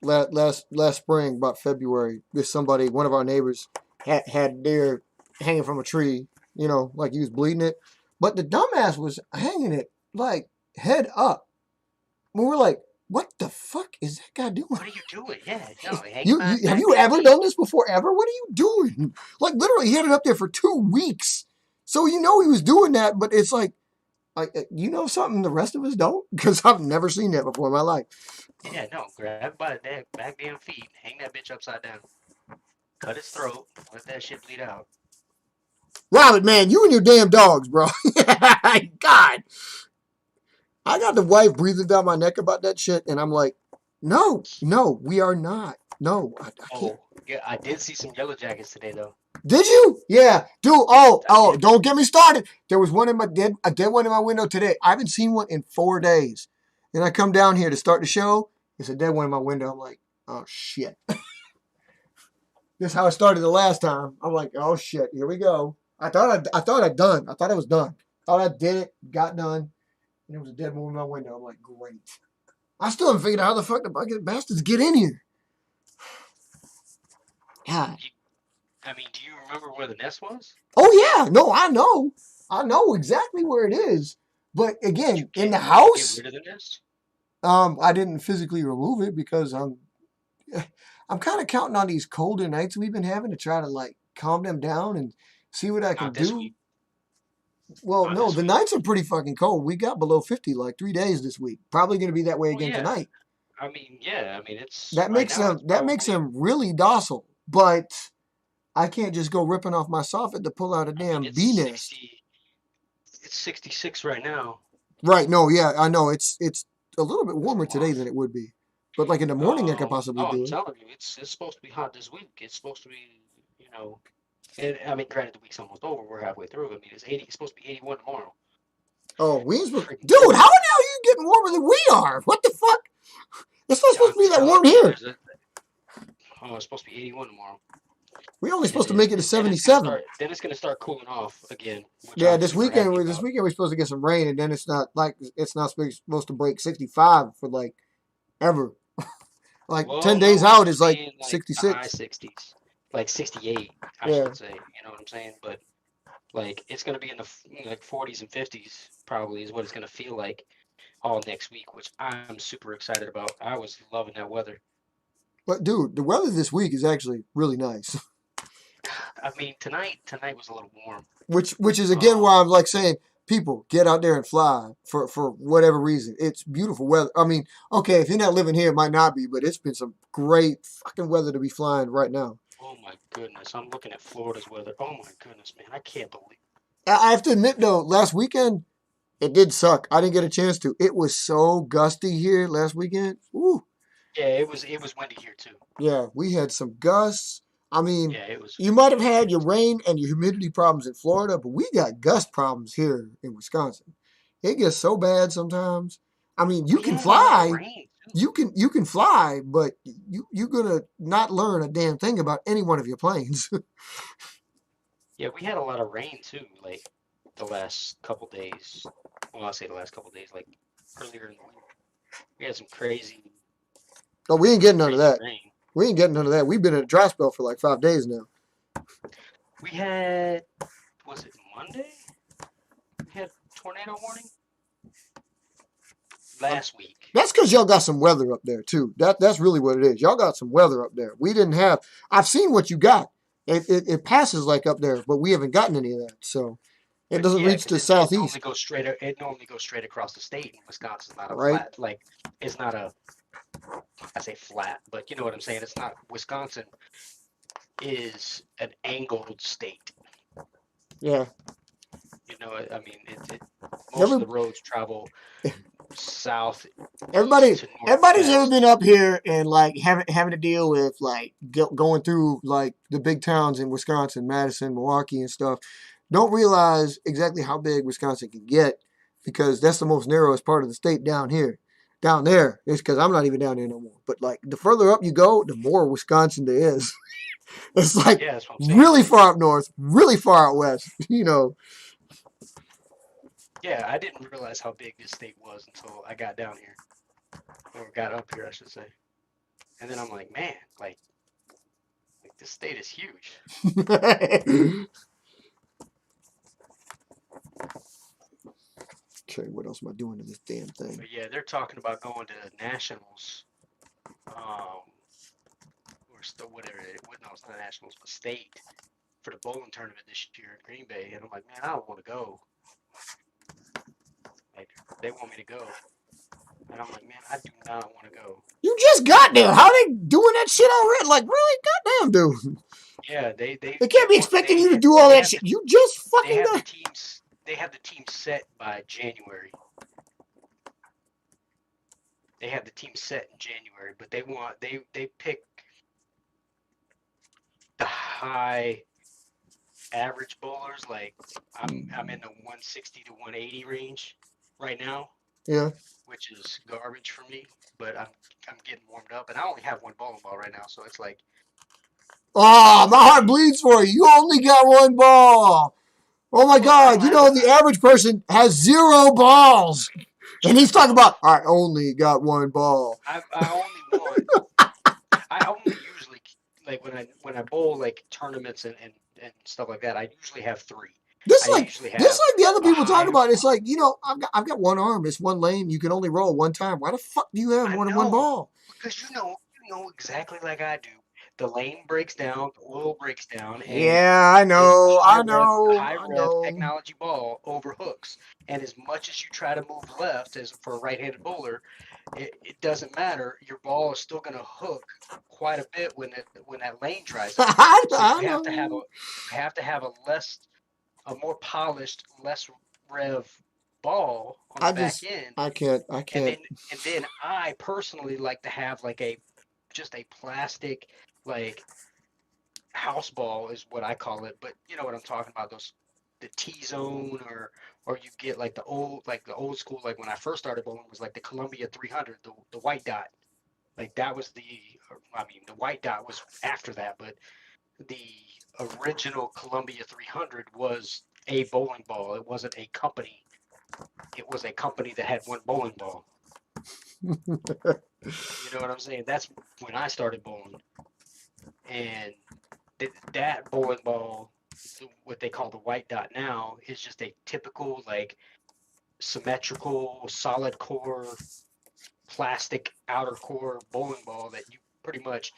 S1: last spring, about February, there's somebody, one of our neighbors, had deer hanging from a tree. Like he was bleeding it, but the dumbass was hanging it like head up. We were like, "What the fuck is that guy doing?"
S2: What are you doing? Yeah, no, hang it
S1: You have
S2: back
S1: you
S2: damn
S1: ever
S2: feet.
S1: done this before? Ever? What are you doing? Like literally, he had it up there for 2 weeks. So he was doing that, but it's like something the rest of us don't because I've never seen that before in my life.
S2: Yeah, no, grab it by the back damn feet, hang that bitch upside down, cut its throat, let that shit bleed out.
S1: Robert, man, you and your damn dogs, bro. God, I got the wife breathing down my neck about that shit, and I'm like, no, no, we are not. No, I can't.
S2: Oh, yeah, I did see some yellow jackets today though.
S1: Did you? Yeah, dude. Oh,
S2: I
S1: oh,
S2: did.
S1: don't get me started. There was one a dead one in my window today. I haven't seen one in 4 days, and I come down here to start the show. It's a dead one in my window. I'm like, oh shit. This is how it started the last time. I'm like, oh shit, here we go. I thought I'd done. I thought I was done. Thought I did it, got done, and it was a dead moon in my window. I'm like, great. I still haven't figured out how the fuck the bucket bastards get in here. God.
S2: I mean, do you remember where the nest was?
S1: Oh yeah, no, I know. I know exactly where it is. But
S2: Did you
S1: again, in
S2: get
S1: the
S2: did you get
S1: house,
S2: rid of the nest?
S1: I didn't physically remove it because I'm kind of counting on these colder nights we've been having to try to like calm them down and see what I can
S2: Not this
S1: do.
S2: week.
S1: Well,
S2: Not
S1: no,
S2: this
S1: the
S2: week.
S1: nights are pretty fucking cold. We got below 50 like 3 days this week. Probably going to be that way
S2: Well,
S1: again
S2: yeah.
S1: tonight.
S2: I mean, yeah. I mean, it's
S1: That
S2: right
S1: makes
S2: now.
S1: them
S2: It's
S1: that makes
S2: probably.
S1: them really docile. But I can't just go ripping off my soffit to pull out a
S2: I mean,
S1: damn
S2: it's
S1: bee nest.
S2: 60. It's 66 right now.
S1: Right? No, yeah, I know it's a little bit
S2: It's
S1: warmer
S2: a
S1: today
S2: lot.
S1: than it would be. But like in the morning, I could possibly
S2: No, I'm
S1: do it.
S2: telling you, it's supposed to be hot this week. It's supposed to be, you know. And I mean, granted, the week's almost over. We're halfway through. I mean, it's 80. It's supposed to be 81 tomorrow.
S1: Oh, we ain't supposed.
S2: Freaking
S1: Dude, how the
S2: killing
S1: hell
S2: me.
S1: are you getting warmer than we are? What the fuck? It's not supposed
S2: I'm
S1: to be that
S2: telling
S1: warm
S2: you,
S1: here.
S2: there's a. Oh, it's supposed to be 81 tomorrow.
S1: We only
S2: It
S1: supposed to
S2: is,
S1: make it to
S2: and then it's gonna
S1: 77.
S2: start. Then it's gonna start cooling off again, which
S1: Yeah,
S2: I'm
S1: this
S2: super
S1: weekend
S2: happy
S1: we this
S2: about.
S1: weekend we're supposed to get some rain, and then it's not supposed to break 65 for like ever. Like
S2: Well,
S1: 10 days
S2: no, it's
S1: out
S2: gonna
S1: is like
S2: be in like the high
S1: 66.
S2: 60s, like 68, I
S1: Yeah,
S2: should say. You know what I'm saying? But like, it's gonna be in the like 40s and 50s, probably is what it's gonna feel like all next week, which I'm super excited about. I was loving that weather.
S1: but dude, the weather this week is actually really nice.
S2: I mean, tonight was a little warm.
S1: Which is again
S2: Um,
S1: why I'm like saying people get out there and fly for whatever reason. It's beautiful weather. I mean, okay, if you're not living here, it might not be, but it's been some great fucking weather to be flying right now.
S2: oh my goodness, I'm looking at Florida's weather. Oh my goodness, man, I can't believe.
S1: I have to admit though, last weekend it did suck. I didn't get a chance to. It was so gusty here last weekend. Ooh,
S2: Yeah, it was windy here too.
S1: yeah, we had some gusts. I mean,
S2: Yeah, it was
S1: you might have
S2: it
S1: had your
S2: was
S1: rain and your humidity problems in Florida, but we got gust problems here in Wisconsin. It gets so bad sometimes. I mean, you
S2: we
S1: can
S2: had a lot of
S1: fly,
S2: rain too.
S1: you can fly, but you're gonna not learn a damn thing about any one of your planes.
S2: Yeah, we had a lot of rain too, like the last couple days. Well, I'll say the last couple days, like earlier in the week. We had some
S1: No, we ain't getting none of
S2: crazy
S1: that.
S2: rain.
S1: We ain't getting none of that. We've been in a dry spell for like 5 days now.
S2: We had, was it Monday? We had tornado warning
S1: Um,
S2: last week.
S1: That's because y'all got some weather up there too. That's really what it is. Y'all got some weather up there. We didn't have. I've seen what you got. It passes like up there, but we haven't gotten any of that. So it
S2: But
S1: doesn't
S2: yeah,
S1: reach
S2: because
S1: to
S2: it normally
S1: southeast,
S2: goes straight. It normally goes straight across the state. And Wisconsin's not a
S1: right?
S2: flat. Like it's not a. I say flat, but you know what I'm saying. It's not. Wisconsin is an angled state.
S1: Yeah.
S2: You know, I mean, it most of
S1: Every
S2: the roads travel south, east
S1: everybody
S2: to
S1: everybody's ever
S2: northwest.
S1: been up here and like having to deal with like going through like the big towns in Wisconsin, Madison, Milwaukee, and stuff. Don't realize exactly how big Wisconsin can get because that's the most narrowest part of the state down here. Down there, it's because I'm not even down there no more. But like the further up you go, the more Wisconsin there is. It's like
S2: Yeah, that's what I'm saying.
S1: really far up north, really far out west.
S2: Yeah, I didn't realize how big this state was until I got down here, or got up here, I should say. And then I'm like, man, like this state is huge.
S1: Okay, what else am I doing to this damn thing?
S2: But yeah, they're talking about going to nationals, um, or still whatever. No, it's not nationals, but state for the bowling tournament this year in Green Bay. And I'm like, man, I don't want to go. Like they want me to go, and I'm like, man, I do not want to go.
S1: You just got there. How they doing that shit already? Like, really? Goddamn, dude.
S2: Yeah, they they
S1: They
S2: they
S1: can't be
S2: want
S1: expecting you to
S2: they
S1: do all
S2: they
S1: that
S2: have
S1: shit.
S2: the
S1: You just
S2: they
S1: fucking
S2: have the
S1: got.
S2: teams they have the team set by January. They have the team set in January, but they pick the high average bowlers. Like I'm in the 160 to 180 range right now,
S1: Yeah.
S2: which is garbage for me. But I'm getting warmed up, and I only have one bowling ball right now, so it's like
S1: Oh, my heart bleeds for you. You only got one ball. Oh my
S2: Well, I
S1: God.
S2: don't
S1: You
S2: have
S1: know, the average person has 0 balls. And he's talking about, I only got one ball.
S2: I only want I only usually like when I bowl like tournaments and stuff like that. I usually have three. I usually
S1: This
S2: have
S1: like the other
S2: a
S1: people talk
S2: high.
S1: about. It's like, I've got one arm. It's one lane. You can only roll one time. Why the fuck do you have
S2: I
S1: more than one
S2: know
S1: ball?
S2: because you know exactly like I do. The lane breaks down, the oil breaks down, and
S1: Yeah, I
S2: this
S1: know. I know.
S2: high
S1: I
S2: rev
S1: know.
S2: technology ball overhooks. And as much as you try to move left as for a right-handed bowler, it doesn't matter. Your ball is still going to hook quite a bit when that lane dries up. So
S1: I know.
S2: you have to have a more polished, less rev ball on the
S1: I
S2: back
S1: just,
S2: end,
S1: I can't. I
S2: and
S1: can't.
S2: then I personally like to have like a just a plastic like house ball is what I call it, but you know what I'm talking about, those the T zone or you get like the old school like when I first started bowling was like the Columbia 300, the white dot. Like that was I mean the white dot was after that, but the original Columbia 300 was a bowling ball. It wasn't a company. It was a company that had one bowling ball. You know what I'm saying? That's when I started bowling. And that bowling ball, what they call the white dot now, is just a typical like symmetrical solid core plastic outer core bowling ball that you pretty much,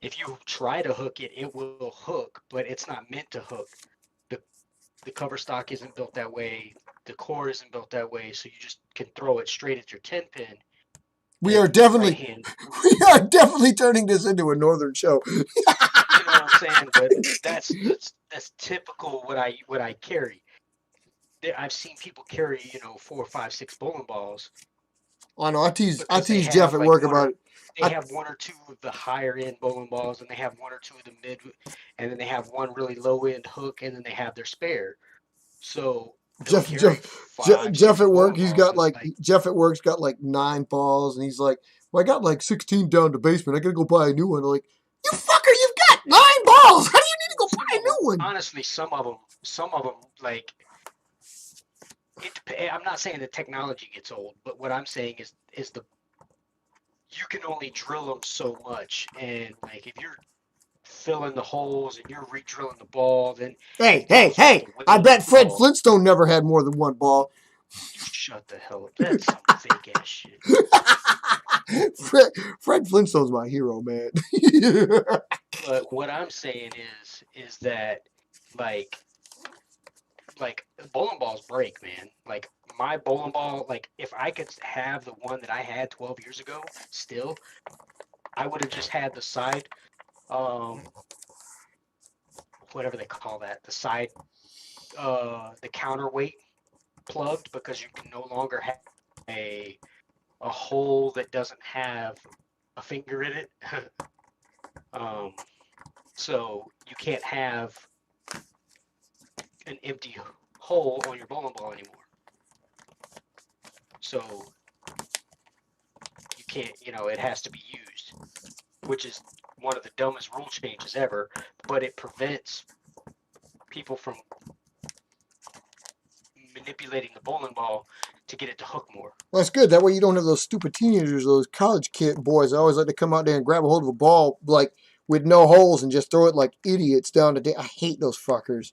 S2: if you try to hook it, it will hook, but it's not meant to hook. The the cover stock isn't built that way. The core isn't built that way, so you just can throw it straight at your 10 pin
S1: We
S2: and
S1: are
S2: right
S1: definitely,
S2: hand.
S1: we are definitely turning this into a northern show.
S2: You know what I'm saying? But that's typical what I carry. I've seen people carry, 4, 5, 6 bowling balls
S1: I know. I
S2: because
S1: tease Jeff at work about it.
S2: they
S1: I,
S2: have one or two of the higher end bowling balls, and they have one or two of the mid, and then they have one really low end hook, and then they have their spare. So they'll
S1: Jeff,
S2: carry
S1: Jeff,
S2: five,
S1: Jeff
S2: six
S1: at work.
S2: bowling balls, and it's like,
S1: Jeff at work's got like 9 balls, and he's like, "Well, I got like 16 down the basement. I gotta go buy a new one." I'm like, "You fucker, you've got 9 balls. How do you need to go buy
S2: some
S1: a
S2: of them,
S1: new one?"
S2: honestly, some of them, like I'm not saying the technology gets old, but what I'm saying is the you can only drill them so much, and like if you're filling the holes and you're re-drilling the ball, then
S1: Hey,
S2: it
S1: hey,
S2: goes with
S1: hey!
S2: the
S1: I
S2: weight of
S1: bet
S2: the
S1: Fred
S2: ball.
S1: Flintstone never had more than one ball.
S2: You shut the hell up. That's some fake ass shit.
S1: Fred, Fred Flintstone's my hero, man.
S2: But what I'm saying is that like like bowling balls break, man. Like my bowling ball, like if I could have the one that I had 12 years ago, still, I would have just had the side, um, whatever they call that, the side, the counterweight plugged because you can no longer have a hole that doesn't have a finger in it. um, so you can't have an empty hole on your bowling ball anymore. So you can't, it has to be used, which is one of the dumbest rule changes ever, but it prevents people from manipulating the bowling ball to get it to hook more.
S1: Well, that's good. That way you don't have those stupid teenagers, those college kid boys. That always like to come out there and grab a hold of a ball like with no holes and just throw it like idiots down the day. I hate those fuckers.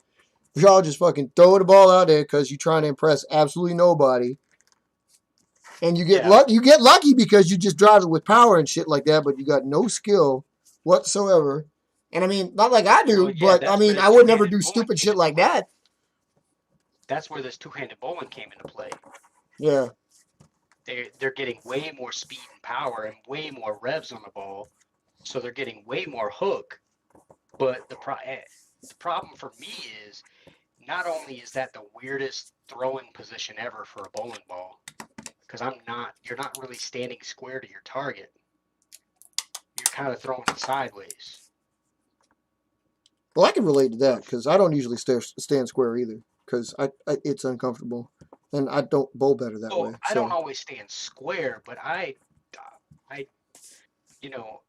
S1: Y'all just fucking throw the ball out there because you're trying to impress absolutely nobody. And you get
S2: Yeah.
S1: lucky. You get lucky because you just drive it with power and shit like that, but you got no skill whatsoever. And I mean, not like I do,
S2: Well, yeah,
S1: but I
S2: that's where
S1: mean,
S2: this
S1: I would never
S2: two-handed
S1: do
S2: bowling
S1: stupid
S2: came
S1: shit
S2: into
S1: like
S2: play.
S1: that.
S2: That's where this two-handed bowling came into play.
S1: Yeah.
S2: They're getting way more speed and power and way more revs on the ball, so they're getting way more hook. But the problem for me is not only is that the weirdest throwing position ever for a bowling ball, because you're not really standing square to your target. You're kind of throwing it sideways.
S1: Well, I can relate to that
S2: But
S1: because I don't usually stand square either because it's uncomfortable and I don't bowl better that
S2: well,
S1: way.
S2: I don't
S1: So
S2: always stand square, but I, you know,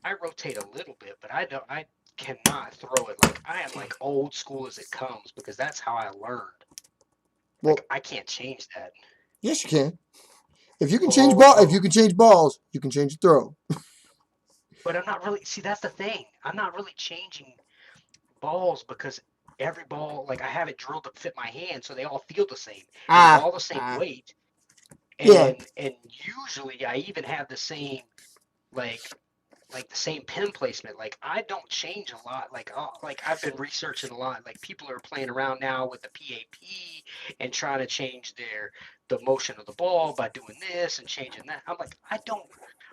S2: I rotate a little bit, but I cannot throw it like I am like old school as it comes because that's how I learned. Like
S1: Well,
S2: I can't change that.
S1: yes, you can.
S2: Oh
S1: If you
S2: no.
S1: can change balls, you can change the throw.
S2: But I'm not really, see, that's the thing. I'm not really changing balls because every ball, like I have it drilled to fit my hand, so they all feel the same, and they're
S1: Ah,
S2: all the same
S1: ah,
S2: weight,
S1: yeah,
S2: and usually I even have the same like the same pin placement. Like I don't change a lot. Like I've been researching a lot. Like people are playing around now with the PAP and trying to change the motion of the ball by doing this and changing that. I'm like, I don't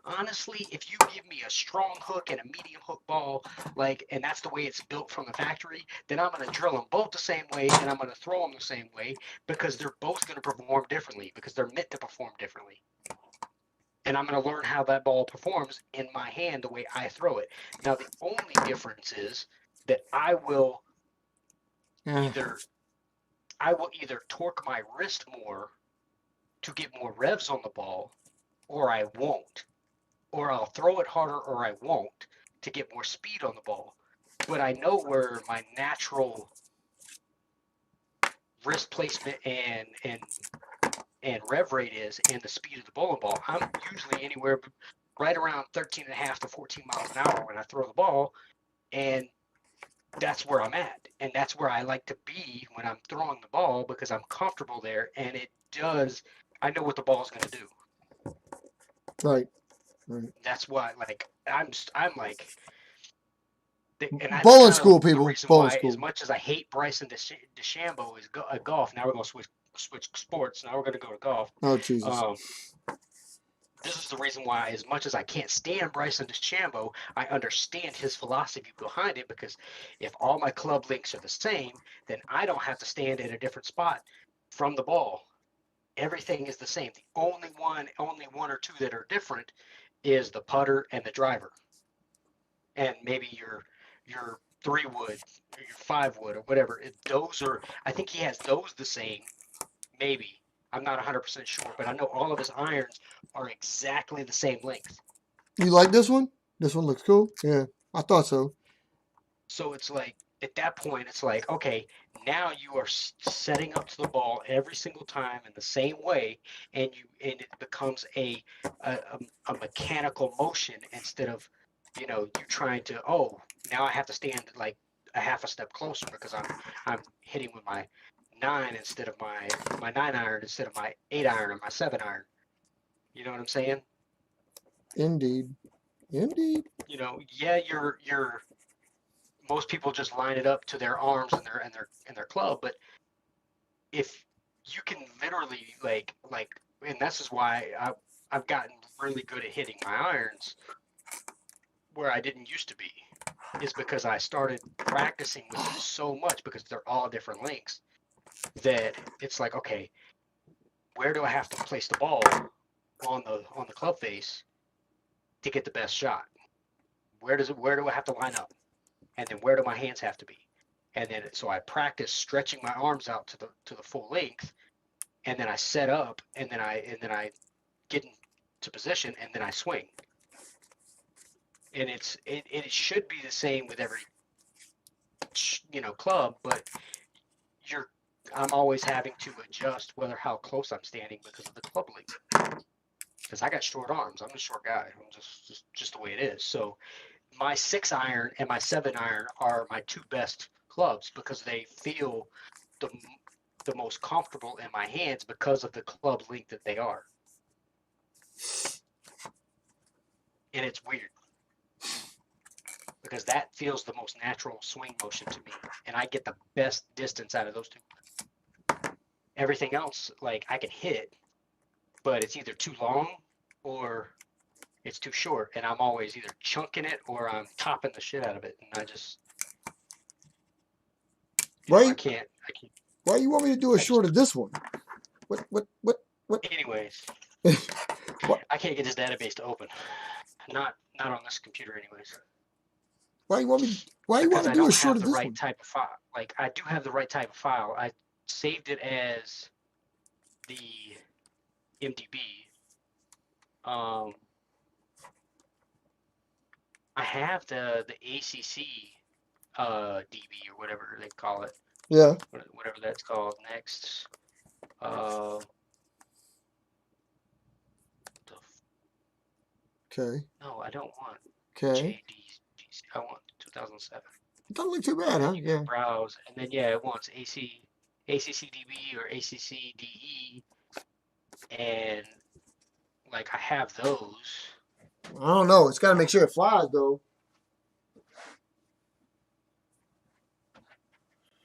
S2: honestly, if you give me a strong hook and a medium hook ball, like, and that's the way it's built from the factory, then I'm going to drill them both the same way and I'm going to throw them the same way because they're both going to perform differently because they're meant to perform differently, and I'm going to learn how that ball performs in my hand the way I throw it. Now, the only difference is that
S1: ah.
S2: either I will either torque my wrist more to get more revs on the ball, or I won't, or I'll throw it harder, or I won't to get more speed on the ball. But I know where my natural wrist placement and rev rate is and the speed of the bowling ball. I'm usually anywhere right around 13 and a half to 14 miles an hour when I throw the ball, and that's where I'm at. And that's where I like to be when I'm throwing the ball because I'm comfortable there. And it does, I know what the ball is going to do.
S1: Right, right.
S2: That's why, like, I'm like, and that's
S1: Bowling
S2: kind of
S1: school,
S2: the
S1: people.
S2: reason
S1: Bowling
S2: why, as
S1: school.
S2: much as I hate Bryson DeChambeau is golf. Now we're going to switch sports. Now we're going to go to golf.
S1: Oh, Jesus.
S2: Um, this is the reason why, as much as I can't stand Bryson DeChambeau, I understand his philosophy behind it because if all my club links are the same, then I don't have to stand at a different spot from the ball. Everything is the same. The only one or two that are different is the putter and the driver, and maybe your 3 wood, or your 5 wood, or whatever. Those are, I think he has those the same. Maybe I'm not 100% sure, but I know all of his irons are exactly the same length.
S1: You like this one? This one looks cool. Yeah, I thought so.
S2: So it's like at that point, it's like, okay, now you are setting up to the ball every single time in the same way, and it becomes a, a mechanical motion instead of, you trying to, oh, now I have to stand like a half a step closer because I'm hitting with my nine instead of my 9 iron instead of my 8 iron or my 7 iron. You know what I'm saying?
S1: Indeed. Indeed.
S2: Yeah, you're most people just line it up to their arms and their club, but if you can literally and this is why I've gotten really good at hitting my irons where I didn't used to be, is because I started practicing with them so much because they're all different lengths that it's like, okay, where do I have to place the ball on the club face to get the best shot? Where do I have to line up? And then where do my hands have to be? And then so I practice stretching my arms out to the full length, and then I set up, and then I get into position, and then I swing. And it should be the same with every club, but you're I'm always having to adjust whether how close I'm standing because of the club length. Because I got short arms, I'm a short guy. I'm just the way it is. So my 6 iron and my 7 iron are my two best clubs because they feel the the most comfortable in my hands because of the club length that they are. And it's weird because that feels the most natural swing motion to me. And I get the best distance out of those two. Everything else, like I can hit, but it's either too long or it's too short. And I'm always either chunking it or I'm topping the shit out of it. And I just, I
S1: Why?
S2: can't,
S1: Why you want me to do a
S2: I just,
S1: short of this one? What? What? What? What?
S2: anyways,
S1: what?
S2: I can't get this database to open. Not on this computer, anyways.
S1: Why you want me? Why you want
S2: Because
S1: to
S2: I
S1: do a
S2: don't
S1: short
S2: have
S1: of
S2: the
S1: this
S2: right
S1: one?
S2: type of file. Like I do have the right type of file. I saved it as the MDB. Um, I have the ACC DB or whatever they call it,
S1: Yeah.
S2: whatever that's called next. Uh, the,
S1: Okay.
S2: no, I don't want
S1: Okay.
S2: JDGC. I want 2007.
S1: It doesn't look too bad,
S2: And then
S1: huh?
S2: you go
S1: Yeah.
S2: browse, and then yeah, it wants ACCDB or ACCDE, and like I have those.
S1: I don't know. It's got to make sure it flies though.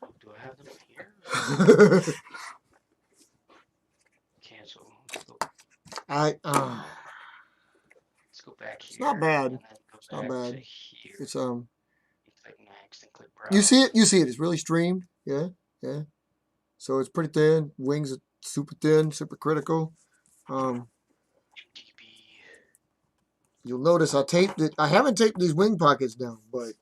S2: Oh, do I have them here? Cancel.
S1: I.
S2: Let's go back
S1: It's not
S2: here,
S1: bad.
S2: and then go
S1: It's not
S2: back to
S1: bad.
S2: here.
S1: It's
S2: Click next and click
S1: You see
S2: browse.
S1: it. You see it. It's really streamed. Yeah. Yeah. So it's pretty thin. Wings are super thin, super critical. Um,
S2: MDB.
S1: you'll notice I taped it. I haven't taped these wing pockets down, but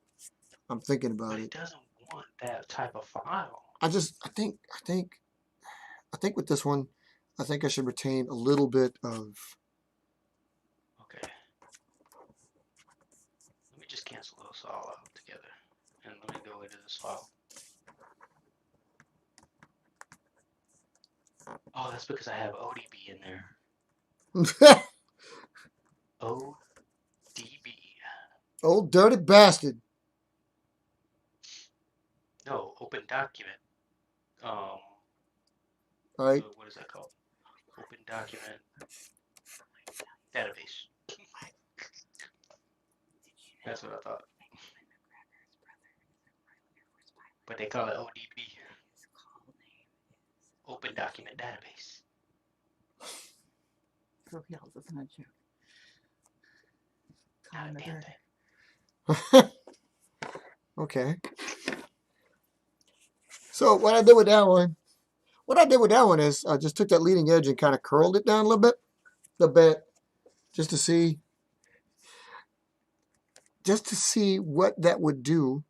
S1: I'm thinking
S2: But
S1: about
S2: it
S1: it.
S2: doesn't want that type of file.
S1: I think with this one, I think I should retain a little bit of.
S2: Okay. Let me just cancel those all out together. And let me go into this file. Oh, that's because I have ODB in there. ODB.
S1: Old dirty bastard.
S2: No, open document. Um,
S1: All right.
S2: what is that called? Open document database. That's what I thought. But they call it ODB. Open document database.
S3: For real, this isn't a joke.
S2: Not a damn thing.
S1: Okay. So what I did with that one is I just took that leading edge and kind of curled it down a little bit, just to see what that would do.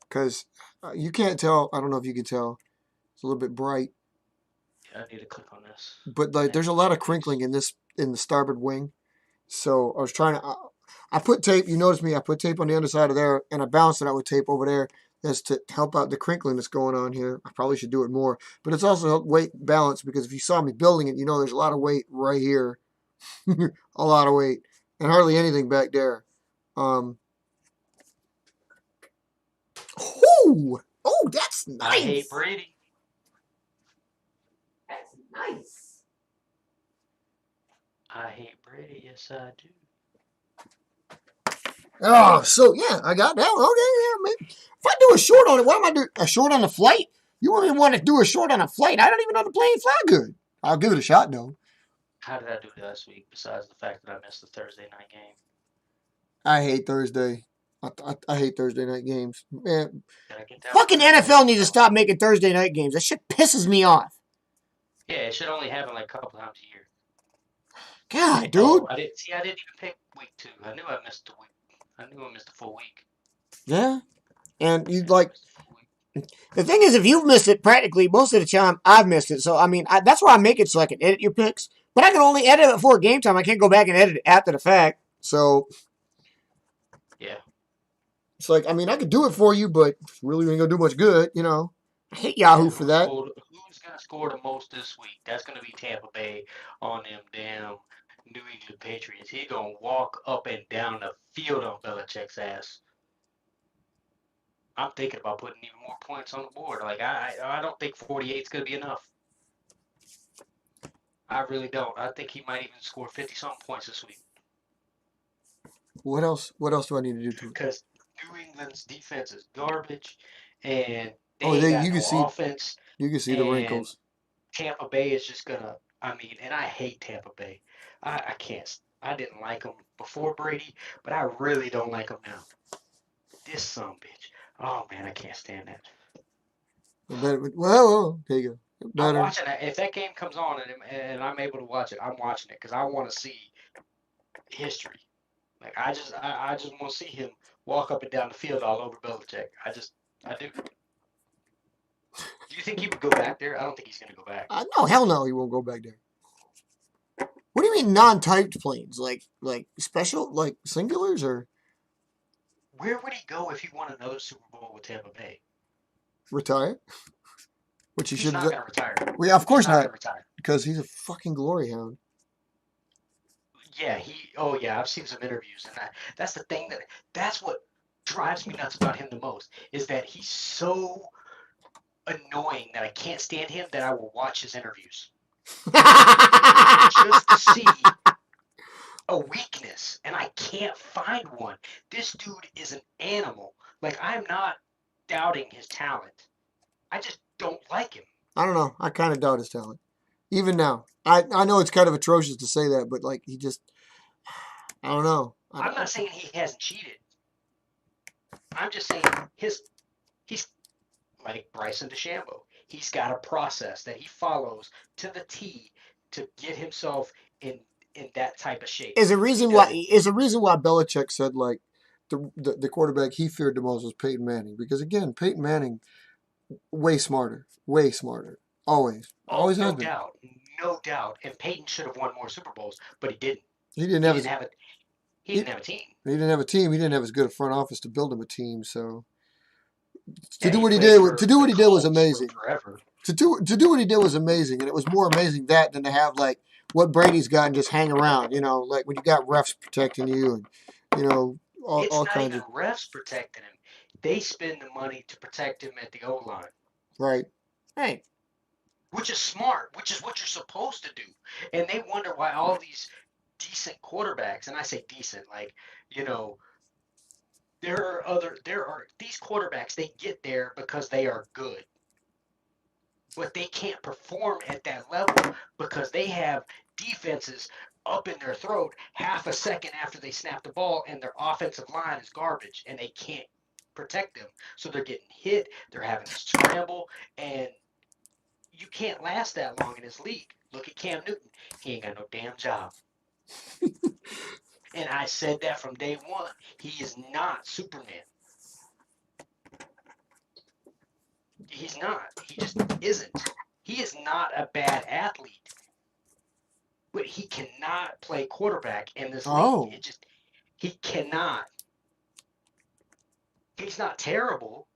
S1: Because you can't tell. I don't know if you can tell. It's a little bit bright,
S2: Yeah, I need to click on this.
S1: but like there's a lot of crinkling in the starboard wing. So I was trying to. I put tape. You notice me. I put tape on the underside of there, and I balanced it out with tape over there. That's to help out the crinkling that's going on here. I probably should do it more, but it's also help weight balance because if you saw me building it, you know there's a lot of weight right here, a lot of weight, and hardly anything back there. Oh, that's nice.
S2: I hate Brady.
S3: That's nice.
S2: I hate Brady. Yes, I do.
S1: Oh, so yeah, I got that one. Okay, yeah, man. If I do a short on it, why am I doing a short on the flight? You wouldn't want to do a short on a flight. I don't even know the plane fly good. I'll give it a shot though.
S2: How did I do last week? Besides the fact that I missed the Thursday night game.
S1: I hate Thursday. I hate Thursday night games. Man,
S2: Did I get that
S1: fucking
S2: one?
S1: NFL needs to stop making Thursday night games. That shit pisses me off.
S2: Yeah, it should only happen like a couple times a year.
S1: God, dude.
S2: Oh, I didn't even pick week 2. I knew I missed the week. I knew I missed the full week.
S1: Yeah, and you
S2: Yeah, I
S1: like.
S2: missed the full week.
S1: The thing is, if you've missed it practically most of the time, I've missed it. So I mean, that's why I make it so I can edit your picks. But I can only edit it before game time. I can't go back and edit it after the fact. So
S2: Yeah.
S1: it's like, I mean, I could do it for you, but really ain't gonna do much good, you know. I hate Yahoo for that.
S2: Who's gonna score the most this week? That's gonna be Tampa Bay on them damn New England Patriots. He gonna walk up and down the field on Belichick's ass. I'm thinking about putting even more points on the board. Like I don't think 48 is gonna be enough. I really don't. I think he might even score 50-something points this week.
S1: What else? What else do I need to do to it?
S2: Because New England's defense is garbage, and they
S1: Oh,
S2: ain't got
S1: you can
S2: no
S1: see
S2: offense.
S1: the
S2: And
S1: wrinkles.
S2: Tampa Bay is just gonna. I mean, and I hate Tampa Bay. I can't. I didn't like them before Brady, but I really don't like them now. This son bitch. Oh man, I can't stand that.
S1: Well, there you go.
S2: I'm
S1: Better.
S2: watching that. If that game comes on and I'm able to watch it, I'm watching it because I want to see history. Like I just want to see him walk up and down the field all over Belichick. I do. Do you think he would go back there? I don't think he's gonna go back.
S1: No, hell no, he won't go back there. What do you mean non-typed planes? Like special, like singulars or?
S2: Where would he go if he won another Super Bowl with Tampa Bay?
S1: Retire, which he
S2: He's
S1: should
S2: not
S1: have
S2: going
S1: done.
S2: to retire.
S1: Well, yeah, of
S2: He's
S1: course
S2: not going
S1: not,
S2: to retire.
S1: because he's a fucking glory hound.
S2: Yeah, oh yeah, I've seen some interviews, and that's the thing that's what drives me nuts about him the most is that he's so annoying that I can't stand him that I will watch his interviews just to see a weakness, and I can't find one. This dude is an animal. Like, I'm not doubting his talent. I just don't like him.
S1: I don't know. I kind of doubt his talent, even now. I know it's kind of atrocious to say that, but like he just, I don't know.
S2: I'm not saying he hasn't cheated. I'm just saying he's like Bryson DeChambeau. He's got a process that he follows to the T to get himself in that type of shape.
S1: Is a reason why Belichick said like the quarterback he feared the most was Peyton Manning, because again Peyton Manning way smarter, always
S2: Oh,
S1: has
S2: no
S1: been.
S2: doubt, no doubt. And Peyton should have won more Super Bowls, but he didn't.
S1: He didn't
S2: He
S1: have
S2: didn't
S1: his
S2: have a he
S1: he,
S2: didn't have a team.
S1: he didn't have a team. He didn't have as good a front office to build him a team. So to
S2: Yeah,
S1: do
S2: he
S1: what he
S2: played
S1: did,
S2: for
S1: to do
S2: the
S1: what he did was
S2: Colts for
S1: amazing.
S2: forever.
S1: To do what he did was amazing, and it was more amazing that than to have like what Brady's got and just hang around. You know, like when you got refs protecting you and you know
S2: It's
S1: all
S2: not
S1: kinds
S2: even
S1: of
S2: refs protecting him. They spend the money to protect him at the O line,
S1: right. Hey,
S2: which is smart, which is what you're supposed to do. And they wonder why all these decent quarterbacks, and I say decent, like, you know, there are these quarterbacks, they get there because they are good, but they can't perform at that level because they have defenses up in their throat half a second after they snap the ball, and their offensive line is garbage and they can't protect them. So they're getting hit, they're having to scramble, and you can't last that long in this league. Look at Cam Newton. He ain't got no damn job. And I said that from day one. He is not Superman. He's not. He just isn't. He is not a bad athlete, but he cannot play quarterback in this league.
S1: oh
S2: He cannot. He's not terrible,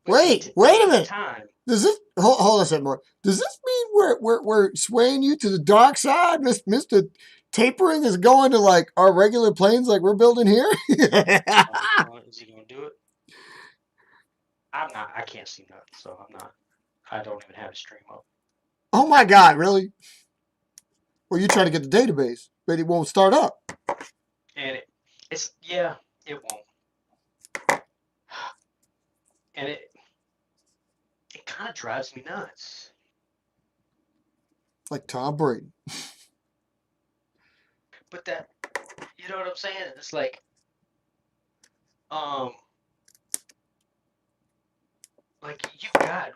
S2: but
S1: wait a
S2: today's
S1: minute.
S2: time,
S1: Does this hold on a second more? Does this mean we're swaying you to the dark side, Mister Tapering is going to like our regular planes like we're building here?
S2: is he going to do it? I'm not. I can't see nothing, so I'm not. I don't even have a stream up.
S1: Oh my God, really? Well, you try to get the database, but it won't start up.
S2: And it won't. And it kind of drives me nuts.
S1: Like Tom Brady.
S2: But that, you know what I'm saying? It's like, um, like you've got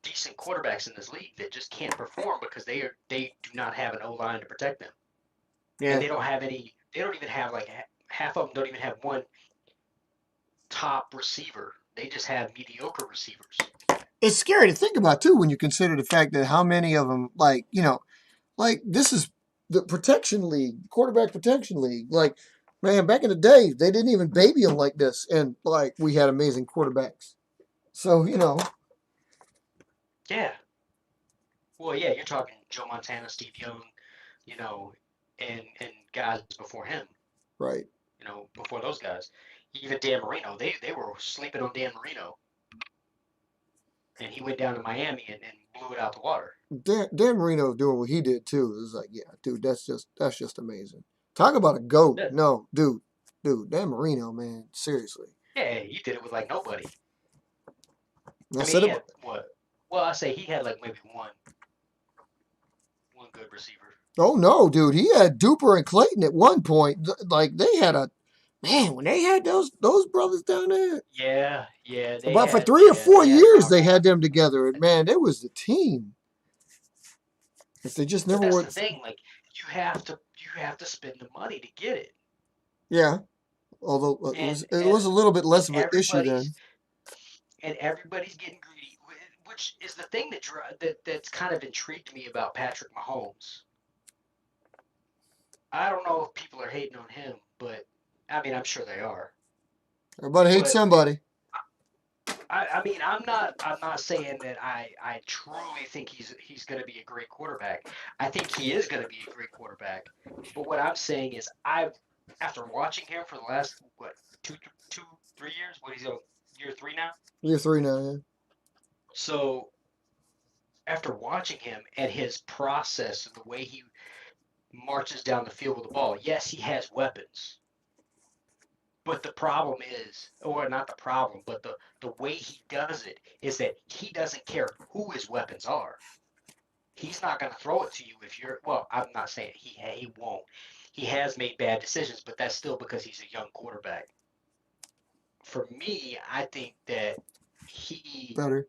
S2: decent quarterbacks in this league that just can't perform because they do not have an O line to protect them, and they don't have any. They don't even have like half of them don't even have one top receiver. They just have mediocre receivers.
S1: It's scary to think about too when you consider the fact that how many of them, like like this is the protection league, quarterback protection league. Like, man, back in the day, they didn't even baby them like this, and like we had amazing quarterbacks. So
S2: Yeah. Well, yeah, you're talking Joe Montana, Steve Young, you know, and guys before him,
S1: right.
S2: before those guys. Even Dan Marino, they were sleeping on Dan Marino, and he went down to Miami and blew it out the water.
S1: Dan Marino doing what he did too is like, yeah, dude, that's just amazing. Talk about a goat.
S2: Yeah,
S1: No, dude, Dan Marino, man, seriously.
S2: yeah, he did it with like nobody.
S1: I
S2: I mean,
S1: said
S2: he
S1: it.
S2: had what? Well, I say he had like maybe one good receiver.
S1: Oh no, dude, he had Duper and Clayton at one point. Like they had a man when they had those brothers down there.
S2: Yeah,
S1: About for 3 or 4
S2: they had
S1: years, they
S2: powerful.
S1: had them together, and man, it was the team. If they just
S2: But
S1: never
S2: that's
S1: were,
S2: the thing, like you have to spend the money to get it,
S1: yeah. Although
S2: and
S1: it
S2: and
S1: was a little bit
S2: and
S1: less of an issue then.
S2: everybody's getting greedy, which is the thing that's kind of intrigued me about Patrick Mahomes. I don't know if people are hating on him, but I mean, I'm sure they are.
S1: Everybody hates
S2: But
S1: somebody.
S2: I mean, I'm not saying that I truly think he's going to be a great quarterback. I think he is going to be a great quarterback. But what I'm saying is, after watching him for the last what two two 3 years, what he's on year 3 now.
S1: You're 3 now, yeah.
S2: So after watching him and his process and the way he marches down the field with the ball, yes, he has weapons. But the problem is, or not the problem, but the way he does it is that he doesn't care who his weapons are. He's not going to throw it to you if you're, well, I'm not saying he won't. He has made bad decisions, but that's still because he's a young quarterback. For me, I think that
S1: Better.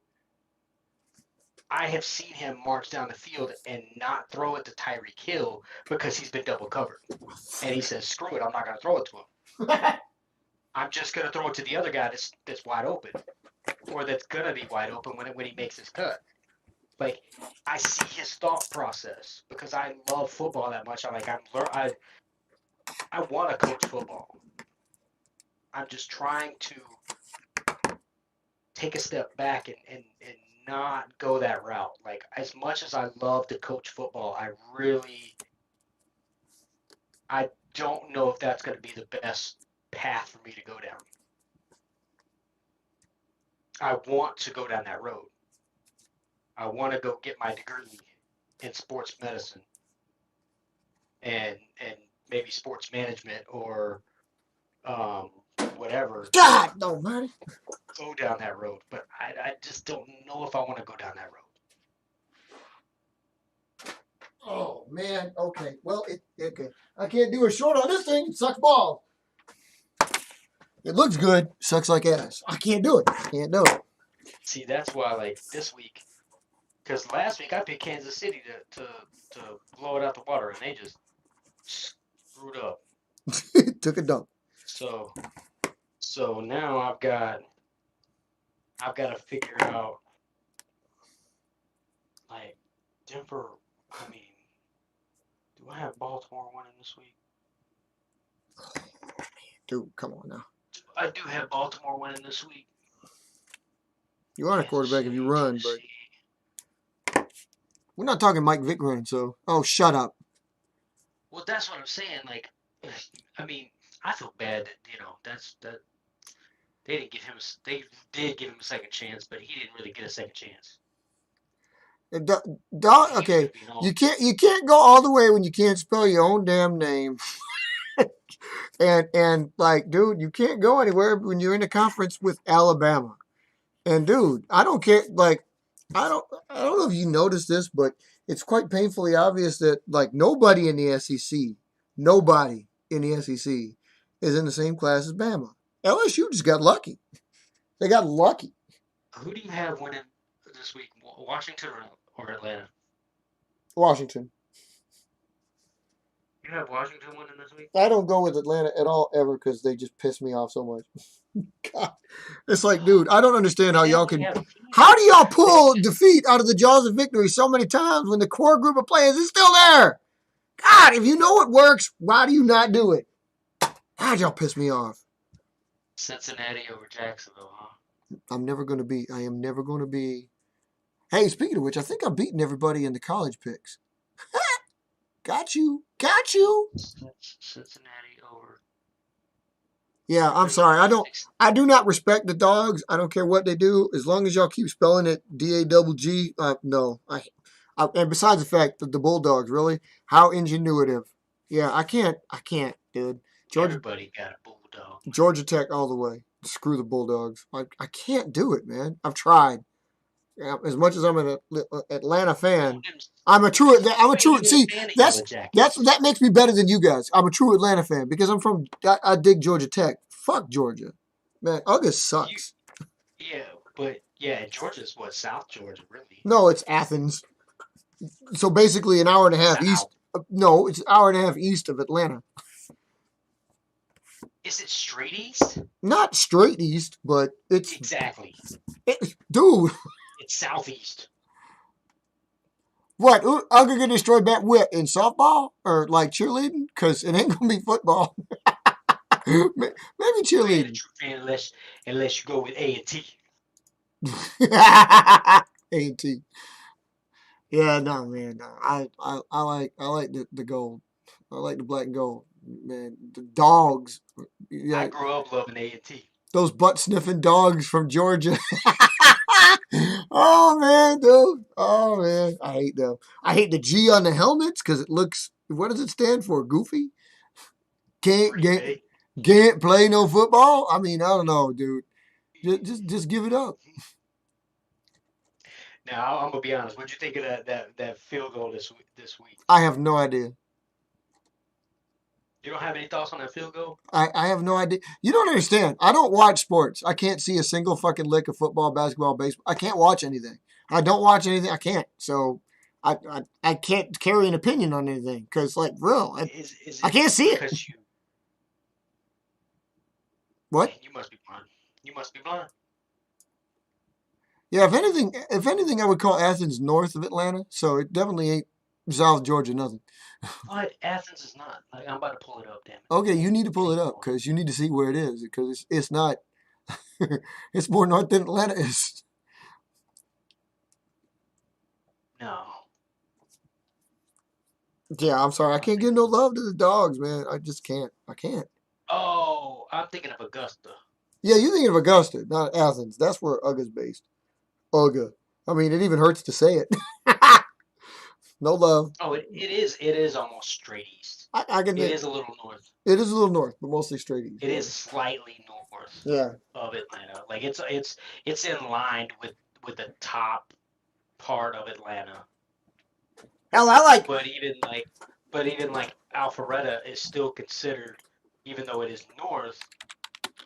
S2: I have seen him march down the field and not throw it to Tyreek Hill because he's been double covered. And he says, screw it, I'm not going to throw it to him. I'm just going to throw it to the other guy that's wide open, or that's going to be wide open when he makes his cut. Like, I see his thought process because I love football that much. I want to coach football. I'm just trying to take a step back and not go that route. Like, as much as I love to coach football, I don't know if that's going to be the best path for me to go down. I want to go down that road. I want to go get my degree in sports medicine and maybe sports management or whatever.
S1: God, no, man.
S2: Go down that road, but I just don't know if I want to go down that road.
S1: Oh, man. Okay. Well, okay. I can't do a short on this thing. It sucks balls. It looks good. Sucks like ass. I can't do it. Can't do it.
S2: See, that's why, like, this week, because last week I picked Kansas City to blow it out the water, and they just screwed up.
S1: Took a dump.
S2: So now I've got to figure out, like, Denver. I mean, do I have Baltimore winning this week?
S1: Dude, come on now.
S2: I do have Baltimore winning this week.
S1: You are a quarterback if you run, but we're not talking Mike Vick running, so. Oh, shut up.
S2: Well, that's what I'm saying. Like, I mean, I feel bad that they did give him a second chance, but he didn't really get a second chance.
S1: Okay, you can't go all the way when you can't spell your own damn name. and like, dude, you can't go anywhere when you're in a conference with Alabama. And dude, I don't care. Like, I don't know if you noticed this, but it's quite painfully obvious that like nobody in the SEC is in the same class as Bama. LSU just got lucky. They got lucky.
S2: Who do you have winning this week? Washington or Atlanta?
S1: Washington.
S2: You have Washington winning this week?
S1: I don't go with Atlanta at all ever because they just piss me off so much. God. It's like, dude, I don't understand how y'all can. How do y'all pull defeat out of the jaws of victory so many times when the core group of players is still there? God, if you know it works, why do you not do it? God, y'all piss me off.
S2: Cincinnati over Jacksonville, huh?
S1: I am never going to be. Hey, speaking of which, I think I've beaten everybody in the college picks. Got you.
S2: Cincinnati over.
S1: Yeah, I'm sorry. I do not respect the dogs. I don't care what they do. As long as y'all keep spelling it DAGG. No. And besides the fact that the Bulldogs, really, how ingenuitive. Yeah, I can't, dude.
S2: Everybody got a Bulldog.
S1: Georgia Tech all the way. Screw the Bulldogs. I can't do it, man. I've tried. As much as I'm an Atlanta fan, I'm a true. See, that makes me better than you guys. I'm a true Atlanta fan because I dig Georgia Tech. Fuck Georgia, man. August sucks.
S2: Georgia's what, South Georgia, really?
S1: No, it's Athens. So basically, an hour and a half east. No, it's an hour and a half east of Atlanta.
S2: Is it straight east?
S1: Not straight east, but it's
S2: exactly.
S1: Dude.
S2: It's southeast.
S1: What? I'm going to get destroyed back with in softball or like cheerleading? Because it ain't going to be football. Maybe
S2: You ain't a
S1: cheerleading.
S2: true fan unless you go with A and T.
S1: A&T. Yeah, no, man. No. I like the gold. I like the black and gold. Man, the dogs.
S2: I
S1: Yeah,
S2: grew up loving A and T.
S1: those butt sniffing dogs from Georgia. Oh man, dude. Oh man, I hate them. I hate the G on the helmets because it looks. What does it stand for? Goofy. Can't
S2: Green
S1: can't
S2: Bay.
S1: can't play no football. I mean, I don't know, dude. Just give it up.
S2: Now I'm gonna be honest. What'd you think of that field goal this week?
S1: I have no idea.
S2: You don't have any thoughts on that field goal?
S1: I have no idea. You don't understand. I don't watch sports. I can't see a single fucking lick of football, basketball, baseball. I can't watch anything. I don't watch anything. I can't. So I can't carry an opinion on anything because, like, real,
S2: Is
S1: I
S2: it
S1: can't see it.
S2: because you?
S1: What?
S2: Man, you must be blind. You must be blind.
S1: Yeah, if anything, I would call Athens north of Atlanta. So it definitely ain't South Georgia, nothing.
S2: But Athens is not. Like I'm about to pull it up. Damn it.
S1: Okay, you need to
S2: It
S1: pull it
S2: ain't
S1: up
S2: north.
S1: because you need to see where it is because it's not. It's more north than Atlanta is.
S2: No.
S1: Yeah, I'm sorry. I
S2: I'm
S1: can't give
S2: thinking.
S1: no love to the dogs, man. I just can't. I can't.
S2: Oh, I'm thinking of Augusta.
S1: Yeah, you're thinking of Augusta, not Athens. That's where UGA's based. UGA. I mean, it even hurts to say it. No love.
S2: Oh, it is. It is almost straight east.
S1: I can
S2: It
S1: think
S2: is a little north.
S1: it is a little north, but mostly straight east.
S2: It is slightly north
S1: Yeah.
S2: of Atlanta. Like it's in line with the top part of Atlanta.
S1: Hell, I like.
S2: But even like Alpharetta is still considered, even though it is north,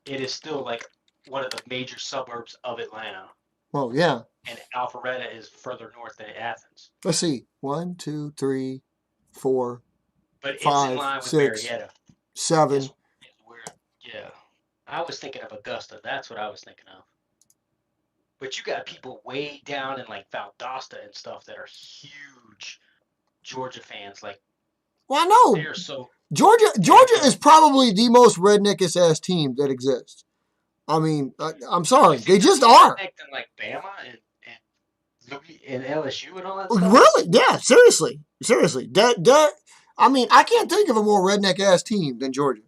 S2: it is still like one of the major suburbs of Atlanta.
S1: Well, yeah.
S2: And Alpharetta is further north than Athens.
S1: Let's see. 1, 2, 3, 4,
S2: But it's in
S1: 5,
S2: line with
S1: 6,
S2: Marietta.
S1: 7.
S2: Is where yeah. I was thinking of Augusta. That's what I was thinking of. But you got people way down in like Valdosta and stuff that are huge Georgia fans. Like
S1: Well, I know
S2: they're so
S1: Georgia is probably the most redneckest ass team that exists. I mean, I'm sorry,
S2: you think
S1: they
S2: they're
S1: just
S2: more
S1: are.
S2: redneck than like Bama and LSU and all that stuff?
S1: Really? Yeah. Seriously. I mean, I can't think of a more redneck ass team than Georgia.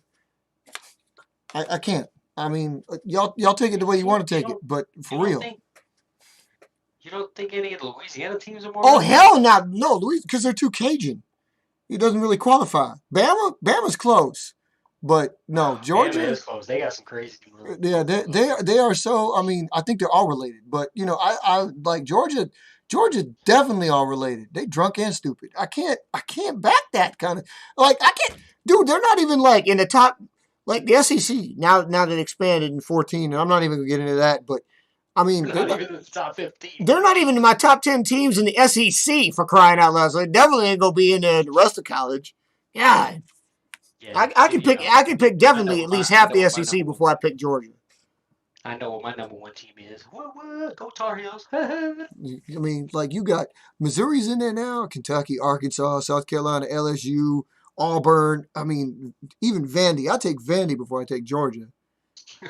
S1: I can't. I mean, y'all take it the way you want to take it, but for
S2: You don't
S1: real.
S2: think you don't think any of the Louisiana teams are more
S1: Oh
S2: redneck?
S1: hell no, Louis, because they're too Cajun. It doesn't really qualify. Bama's close, but no,
S2: Bama
S1: Georgia.
S2: is close. They got some crazy moves.
S1: Yeah, they are so. I mean, I think they're all related, but I like Georgia. Georgia definitely all related. They drunk and stupid. I can't back that kind of like I can't, dude. They're not even like in the top like the SEC now that it expanded in 14. And I'm not even gonna get into that, but I mean
S2: Not even in the top 15.
S1: they're not even in my top 10 teams in the SEC for crying out loud. So they definitely ain't gonna be in the rest of college. Yeah,
S2: Yeah,
S1: I can pick. I can pick
S2: I know
S1: definitely at
S2: what my
S1: least
S2: I
S1: half
S2: know
S1: the
S2: what my
S1: SEC
S2: number one
S1: before I pick Georgia.
S2: I know what my number one team is. What? Go Tar Heels.
S1: I mean, like you got Missouri's in there now, Kentucky, Arkansas, South Carolina, LSU, Auburn. I mean, even Vandy. I take Vandy before I take Georgia.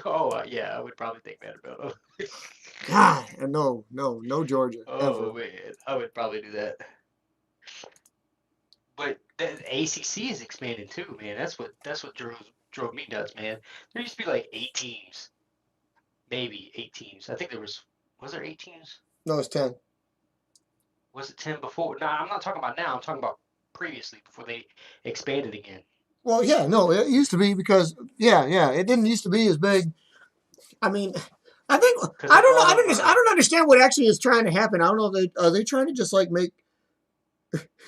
S2: Oh, yeah, I would probably think that about them.
S1: God, no Georgia ever.
S2: Oh man, I would probably do that. But the ACC is expanding too, man. That's what drove me nuts, man. There used to be like 8 teams, maybe 8 teams. I think was there 8 teams?
S1: No, it's 10.
S2: Was it 10 before? No, I'm not talking about now. I'm talking about previously before they expanded again.
S1: Well, yeah, no, it used to be because yeah, it didn't used to be as big. I mean, I think
S2: Because
S1: I
S2: a
S1: don't know.
S2: lot of
S1: I don't understand what actually is trying to happen. I don't know. Are they trying to just like make?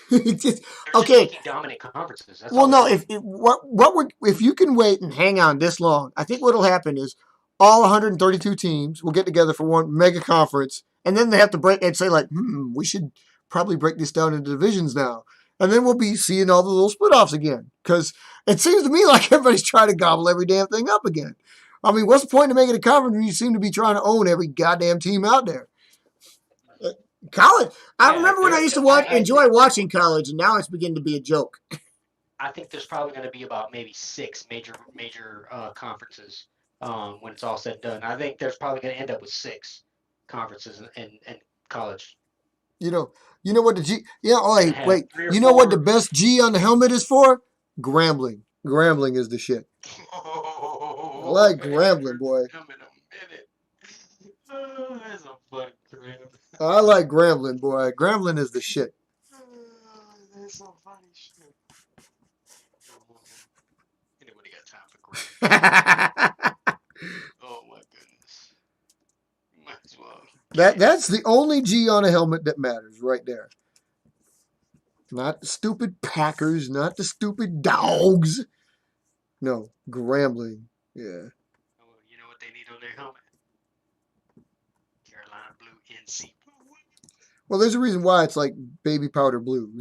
S1: It's just,
S2: they're just
S1: okay.
S2: making dominant conferences. That's
S1: Well,
S2: all
S1: no.
S2: they're doing.
S1: If you can wait and hang on this long, I think what'll happen is all 132 teams will get together for one mega conference, and then they have to break and say like, we should probably break this down into divisions now, and then we'll be seeing all the little split offs again. Because it seems to me like everybody's trying to gobble every damn thing up again. I mean, what's the point of making a conference when you seem to be trying to own every goddamn team out there? College. I
S2: Yeah,
S1: remember when I used to
S2: I
S1: enjoy
S2: think
S1: watching college, and now it's beginning to be a joke.
S2: I think there's probably going to be about maybe 6 major conferences when it's all said and done. I think there's probably going to end up with 6 conferences in college.
S1: You know, you know what the G? Yeah. Oh,
S2: Gonna
S1: hey,
S2: have
S1: wait.
S2: 3 or
S1: You know what the
S2: 4.
S1: best G on the helmet is for? Grambling. Grambling is the shit. I
S2: Oh,
S1: like
S2: I haven't
S1: Grambling,
S2: heard
S1: boy.
S2: them in a minute. Oh, that's a fun crap.
S1: I like Grambling, boy. Grambling is the shit.
S2: Oh, that's some funny shit. Oh, anybody got time for Graham? Oh my goodness. Might as well get it.
S1: That's the only G on a helmet that matters right there. Not the stupid Packers, not the stupid dogs. No, Grambling. Yeah.
S2: Oh, you know what they need on their helmet? Carolina Blue NC.
S1: Well, there's a reason why it's like baby powder blue.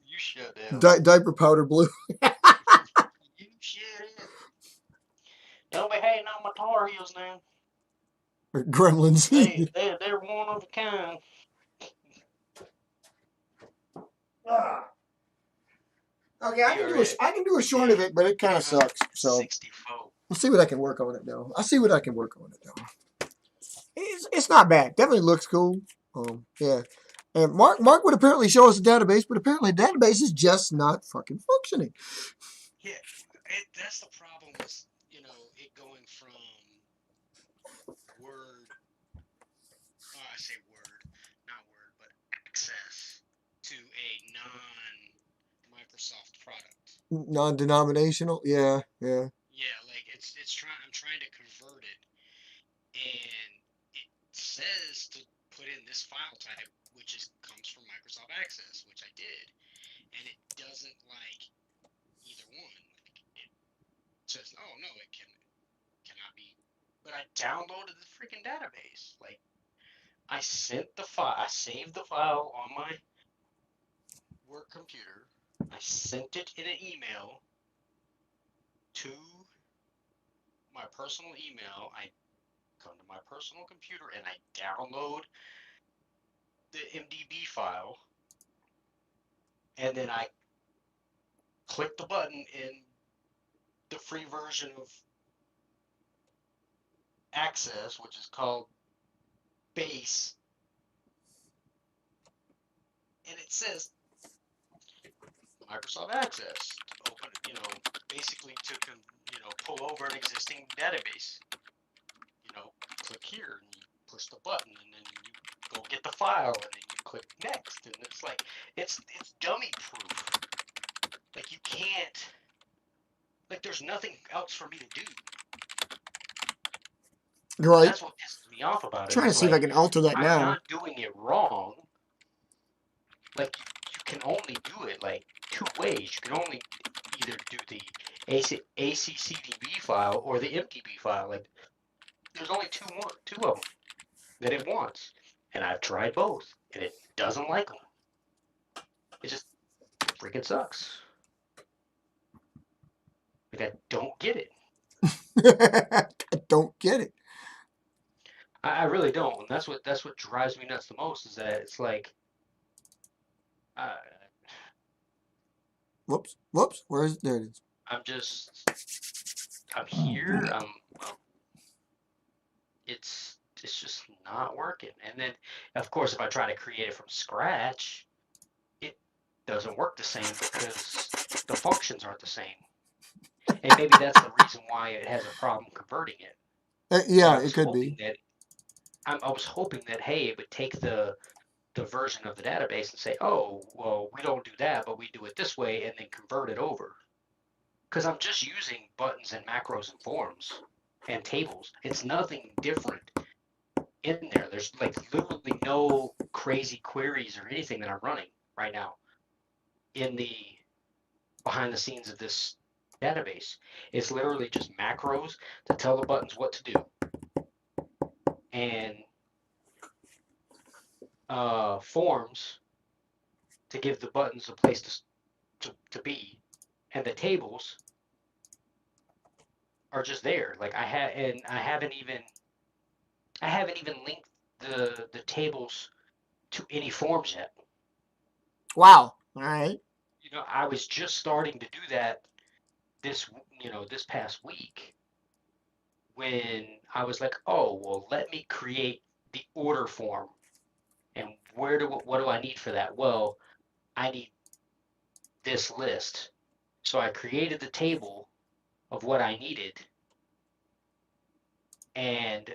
S2: You shut down.
S1: Diaper powder blue.
S2: You shut up. Don't be hating on my Tar Heels now.
S1: Gremlins.
S2: They're one of a kind.
S1: Okay, I can do a short of it, but it kind of sucks. So
S2: 64.
S1: we'll see what I can work on it now. I'll see what I can work on it now. It's not bad. Definitely looks cool. Yeah. And Mark would apparently show us a database, but apparently the database is just not fucking functioning.
S2: Yeah, that's the problem with, it going from Word, I say Word, not Word, but Access to a non-Microsoft product.
S1: Non-denominational. Yeah.
S2: Yeah, like I'm trying to convert it, and it says to put in this file type, which comes from Microsoft Access, which I did, and it doesn't like either one. It says, oh no, it cannot be. But I downloaded the freaking database. Like, I sent the file, I saved the file on my work computer. I sent it in an email to my personal email. I come to my personal computer and I download the MDB file, and then I click the button in the free version of Access, which is called Base, and it says Microsoft Access. Open, basically to pull over an existing database. Click here and you push the button, and then you go get the file, and then you click next, and it's like it's dummy proof. Like, you can't, like, there's nothing else for me to do.
S1: Right.
S2: That's what pisses me off about it.
S1: Trying to see if I can alter that
S2: I'm
S1: now.
S2: not doing it wrong. Like, you can only do it like 2 ways. You can only either do the ACCDB file or the MDB file. Like, there's only two of them that it wants, and I've tried both, and it doesn't like them. It just freaking sucks. Like, I don't get it.
S1: I don't get it.
S2: I really don't, and that's what drives me nuts the most, is that it's like,
S1: Whoops. Where is it? There it is.
S2: I'm here. It's just not working. And then, of course, if I try to create it from scratch, it doesn't work the same because the functions aren't the same. And maybe that's the reason why it has a problem converting it.
S1: Yeah, it could be.
S2: I was hoping that, hey, it would take the version of the database and say, oh, well, we don't do that, but we do it this way, and then convert it over. Because I'm just using buttons and macros and forms and tables. It's nothing different in there. There's like literally no crazy queries or anything that I'm running right now in the behind the scenes of this database. It's literally just macros to tell the buttons what to do, and forms to give the buttons a place to be, and the tables are just there. Like, I haven't even linked the tables to any forms yet.
S1: Wow. All right.
S2: I was just starting to do that this, this past week when I was like, oh, well, let me create the order form. And what do I need for that? Well, I need this list. So I created the table of what I needed, and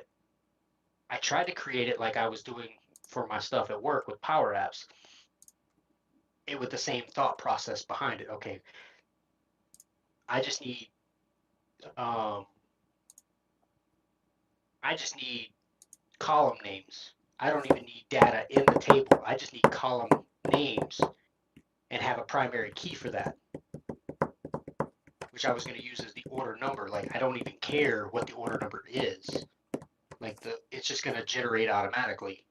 S2: I tried to create it like I was doing for my stuff at work with Power Apps. It with the same thought process behind it. Okay, I just need um, I just need column names. I don't even need data in the table. I just need column names and have a primary key for that, which I was going to use as the order number. Like I don't even care what the order number is. Like it's just going to generate automatically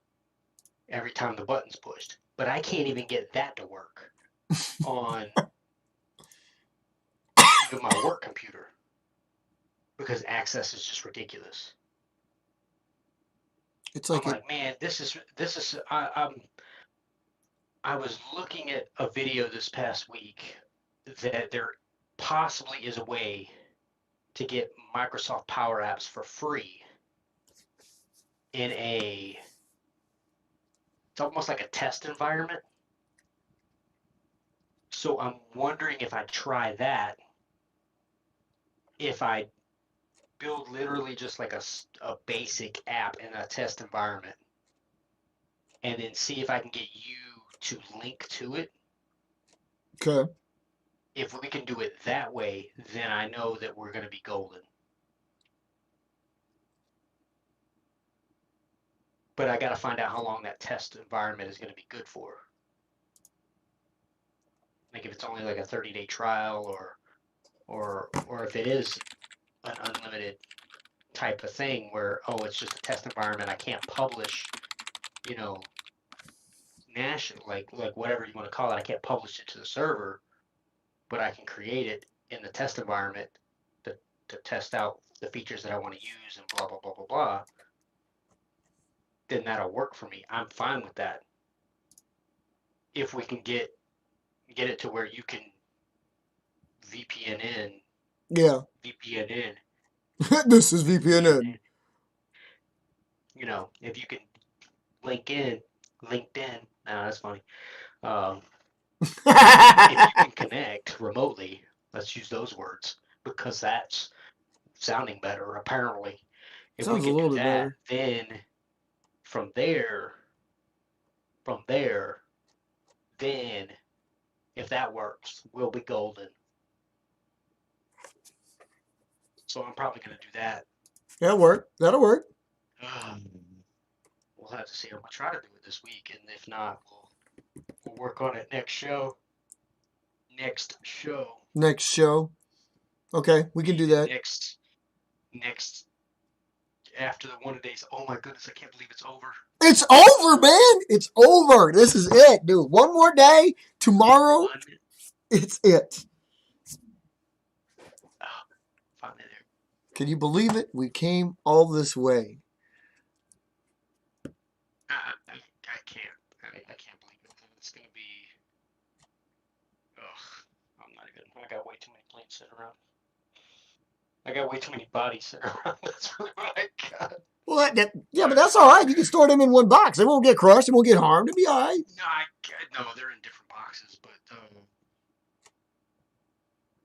S2: every time the button's pushed. But I can't even get that to work on even my work computer because access is just ridiculous.
S1: It's
S2: I'm
S1: like it.
S2: like, man, this is. I was looking at a video this past week that there possibly is a way to get Microsoft Power Apps for free in it's almost like a test environment. So I'm wondering if I try that, if I build literally just like a basic app in a test environment and then see if I can get you to link to it.
S1: Okay.
S2: If we can do it that way, then I know that we're going to be golden. But I got to find out how long that test environment is going to be good for. Like if it's only like a 30-day trial or if it is an unlimited type of thing where, oh, it's just a test environment. I can't publish, you know, national, like whatever you want to call it. I can't publish it to the server, but I can create it in the test environment to, to test out the features that I want to use and blah, blah, blah, blah, blah. Then that'll work for me. I'm fine with that. If we can get it to where you can VPN in,
S1: Yeah.
S2: VPN in,
S1: This is VPNN.
S2: if you can link in, LinkedIn. Nah, that's funny. Um, if you can connect remotely, let's use those words because that's sounding better. Apparently, if we
S1: Sounds a
S2: can do
S1: little bit
S2: that,
S1: better.
S2: then from there, then if that works, we'll be golden. So I'm probably going to do that.
S1: That'll work. That'll work.
S2: We'll have to see. I'm gonna try to do it this week, and if not, we'll work on it next show. Next show.
S1: Next show. Okay, we can do that.
S2: Next after the one days. Oh my goodness, I can't believe it's over.
S1: It's over, man. It's over. This is it, dude. One more day. Tomorrow, it's it.
S2: Finally there.
S1: Can you believe it? We came all this way.
S2: I can't. I can't believe it. It's gonna be. Ugh, I'm not even. I got way too many planes sitting around. I got way too many bodies sitting around. That's really what I got.
S1: Well, yeah, but that's all right. You can store them in one box. They won't get crushed. They won't get harmed. It'll be all right.
S2: No, they're in different boxes, but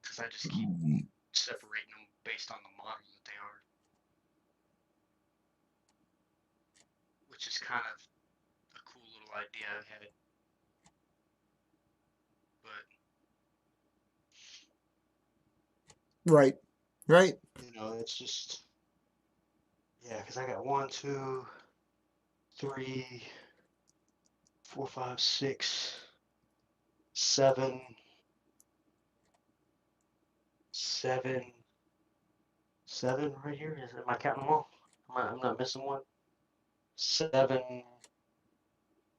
S2: because I just keep separating them based on the model that they are, which is kind of a cool little idea I had. But
S1: Right.
S2: it's just because I got 1, 2, 3, 4, 5, 6, 7, 7 right here. Am I counting them all? I'm not missing one. 7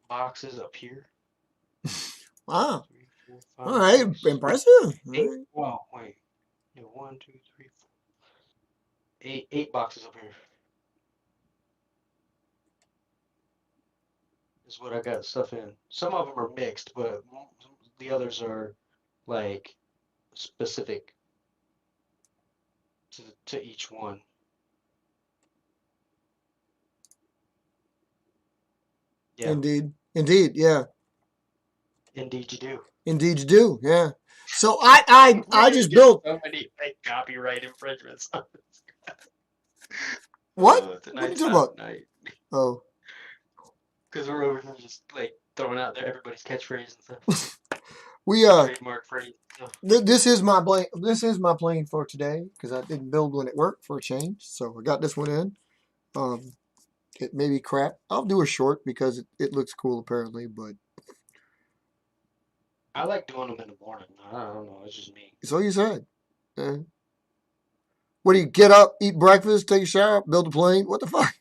S2: boxes up here.
S1: Wow.
S2: 3, 4, 5,
S1: All right.
S2: 6,
S1: Impressive.
S2: 8.
S1: All right.
S2: Wow, wait. 1, 2, 3, 4. 8 boxes up here. Is what I got stuff in. Some of them are mixed, but the others are like specific to each one. Yeah,
S1: Indeed. Indeed. Yeah.
S2: indeed you do.
S1: Indeed, you do. Yeah. So I
S2: We're gonna
S1: just
S2: get
S1: built
S2: so many like copyright infringements.
S1: what? What are you
S2: Tonight's
S1: talking
S2: not
S1: about?
S2: the night
S1: Oh,
S2: because we're over here just like throwing out there everybody's catchphrase and stuff,
S1: we
S2: trademark phrase. So,
S1: this is my blame. This is my plane for today because I didn't build one at work for a change, so I got this one in. Um, it may be crap. I'll do a short because it looks cool apparently, but
S2: I like doing them in the morning. I don't know. It's just me.
S1: so you said. Eh. What do you get up, eat breakfast, take a shower, build a plane? What the fuck?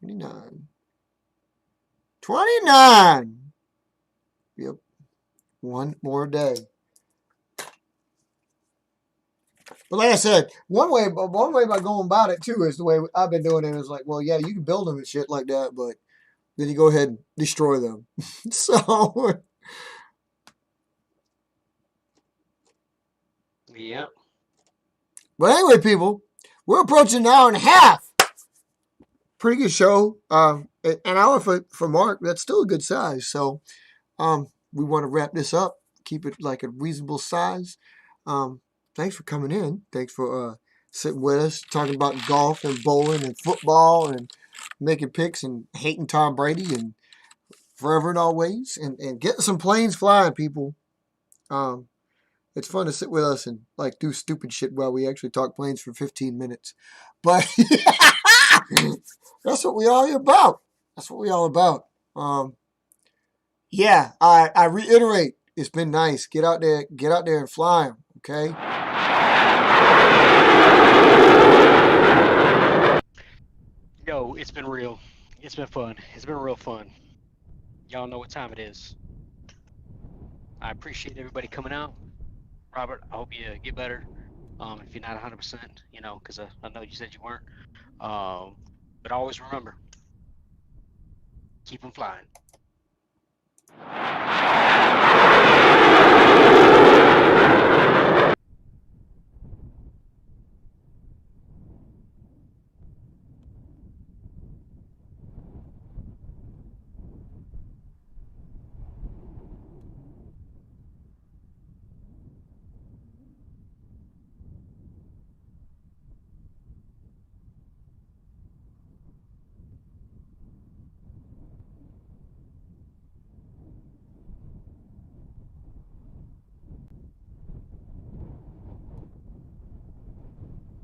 S1: 29. 29. Yep. One more day. But like I said, one way by going about it too is the way I've been doing it is like, well, yeah, you can build them and shit like that, but then you go ahead and destroy them. So,
S2: Yep.
S1: but anyway, people, we're approaching an hour and a half. Pretty good show. An hour for Mark, that's still a good size. So, we want to wrap this up, keep it like a reasonable size. Thanks for coming in. Thanks for sitting with us, talking about golf and bowling and football and making picks and hating Tom Brady and forever and always and getting some planes flying, people. Um, it's fun to sit with us and like do stupid shit while we actually talk planes for 15 minutes. But that's what we all about. That's what we all about. Yeah, I reiterate, it's been nice. Get out there and fly them, okay?
S2: Yo, it's been real. It's been fun. It's been real fun. Y'all know what time it is. I appreciate everybody coming out. Robert, I hope you get better. If you're not 100%, because I know you said you weren't. But always remember, keep them flying.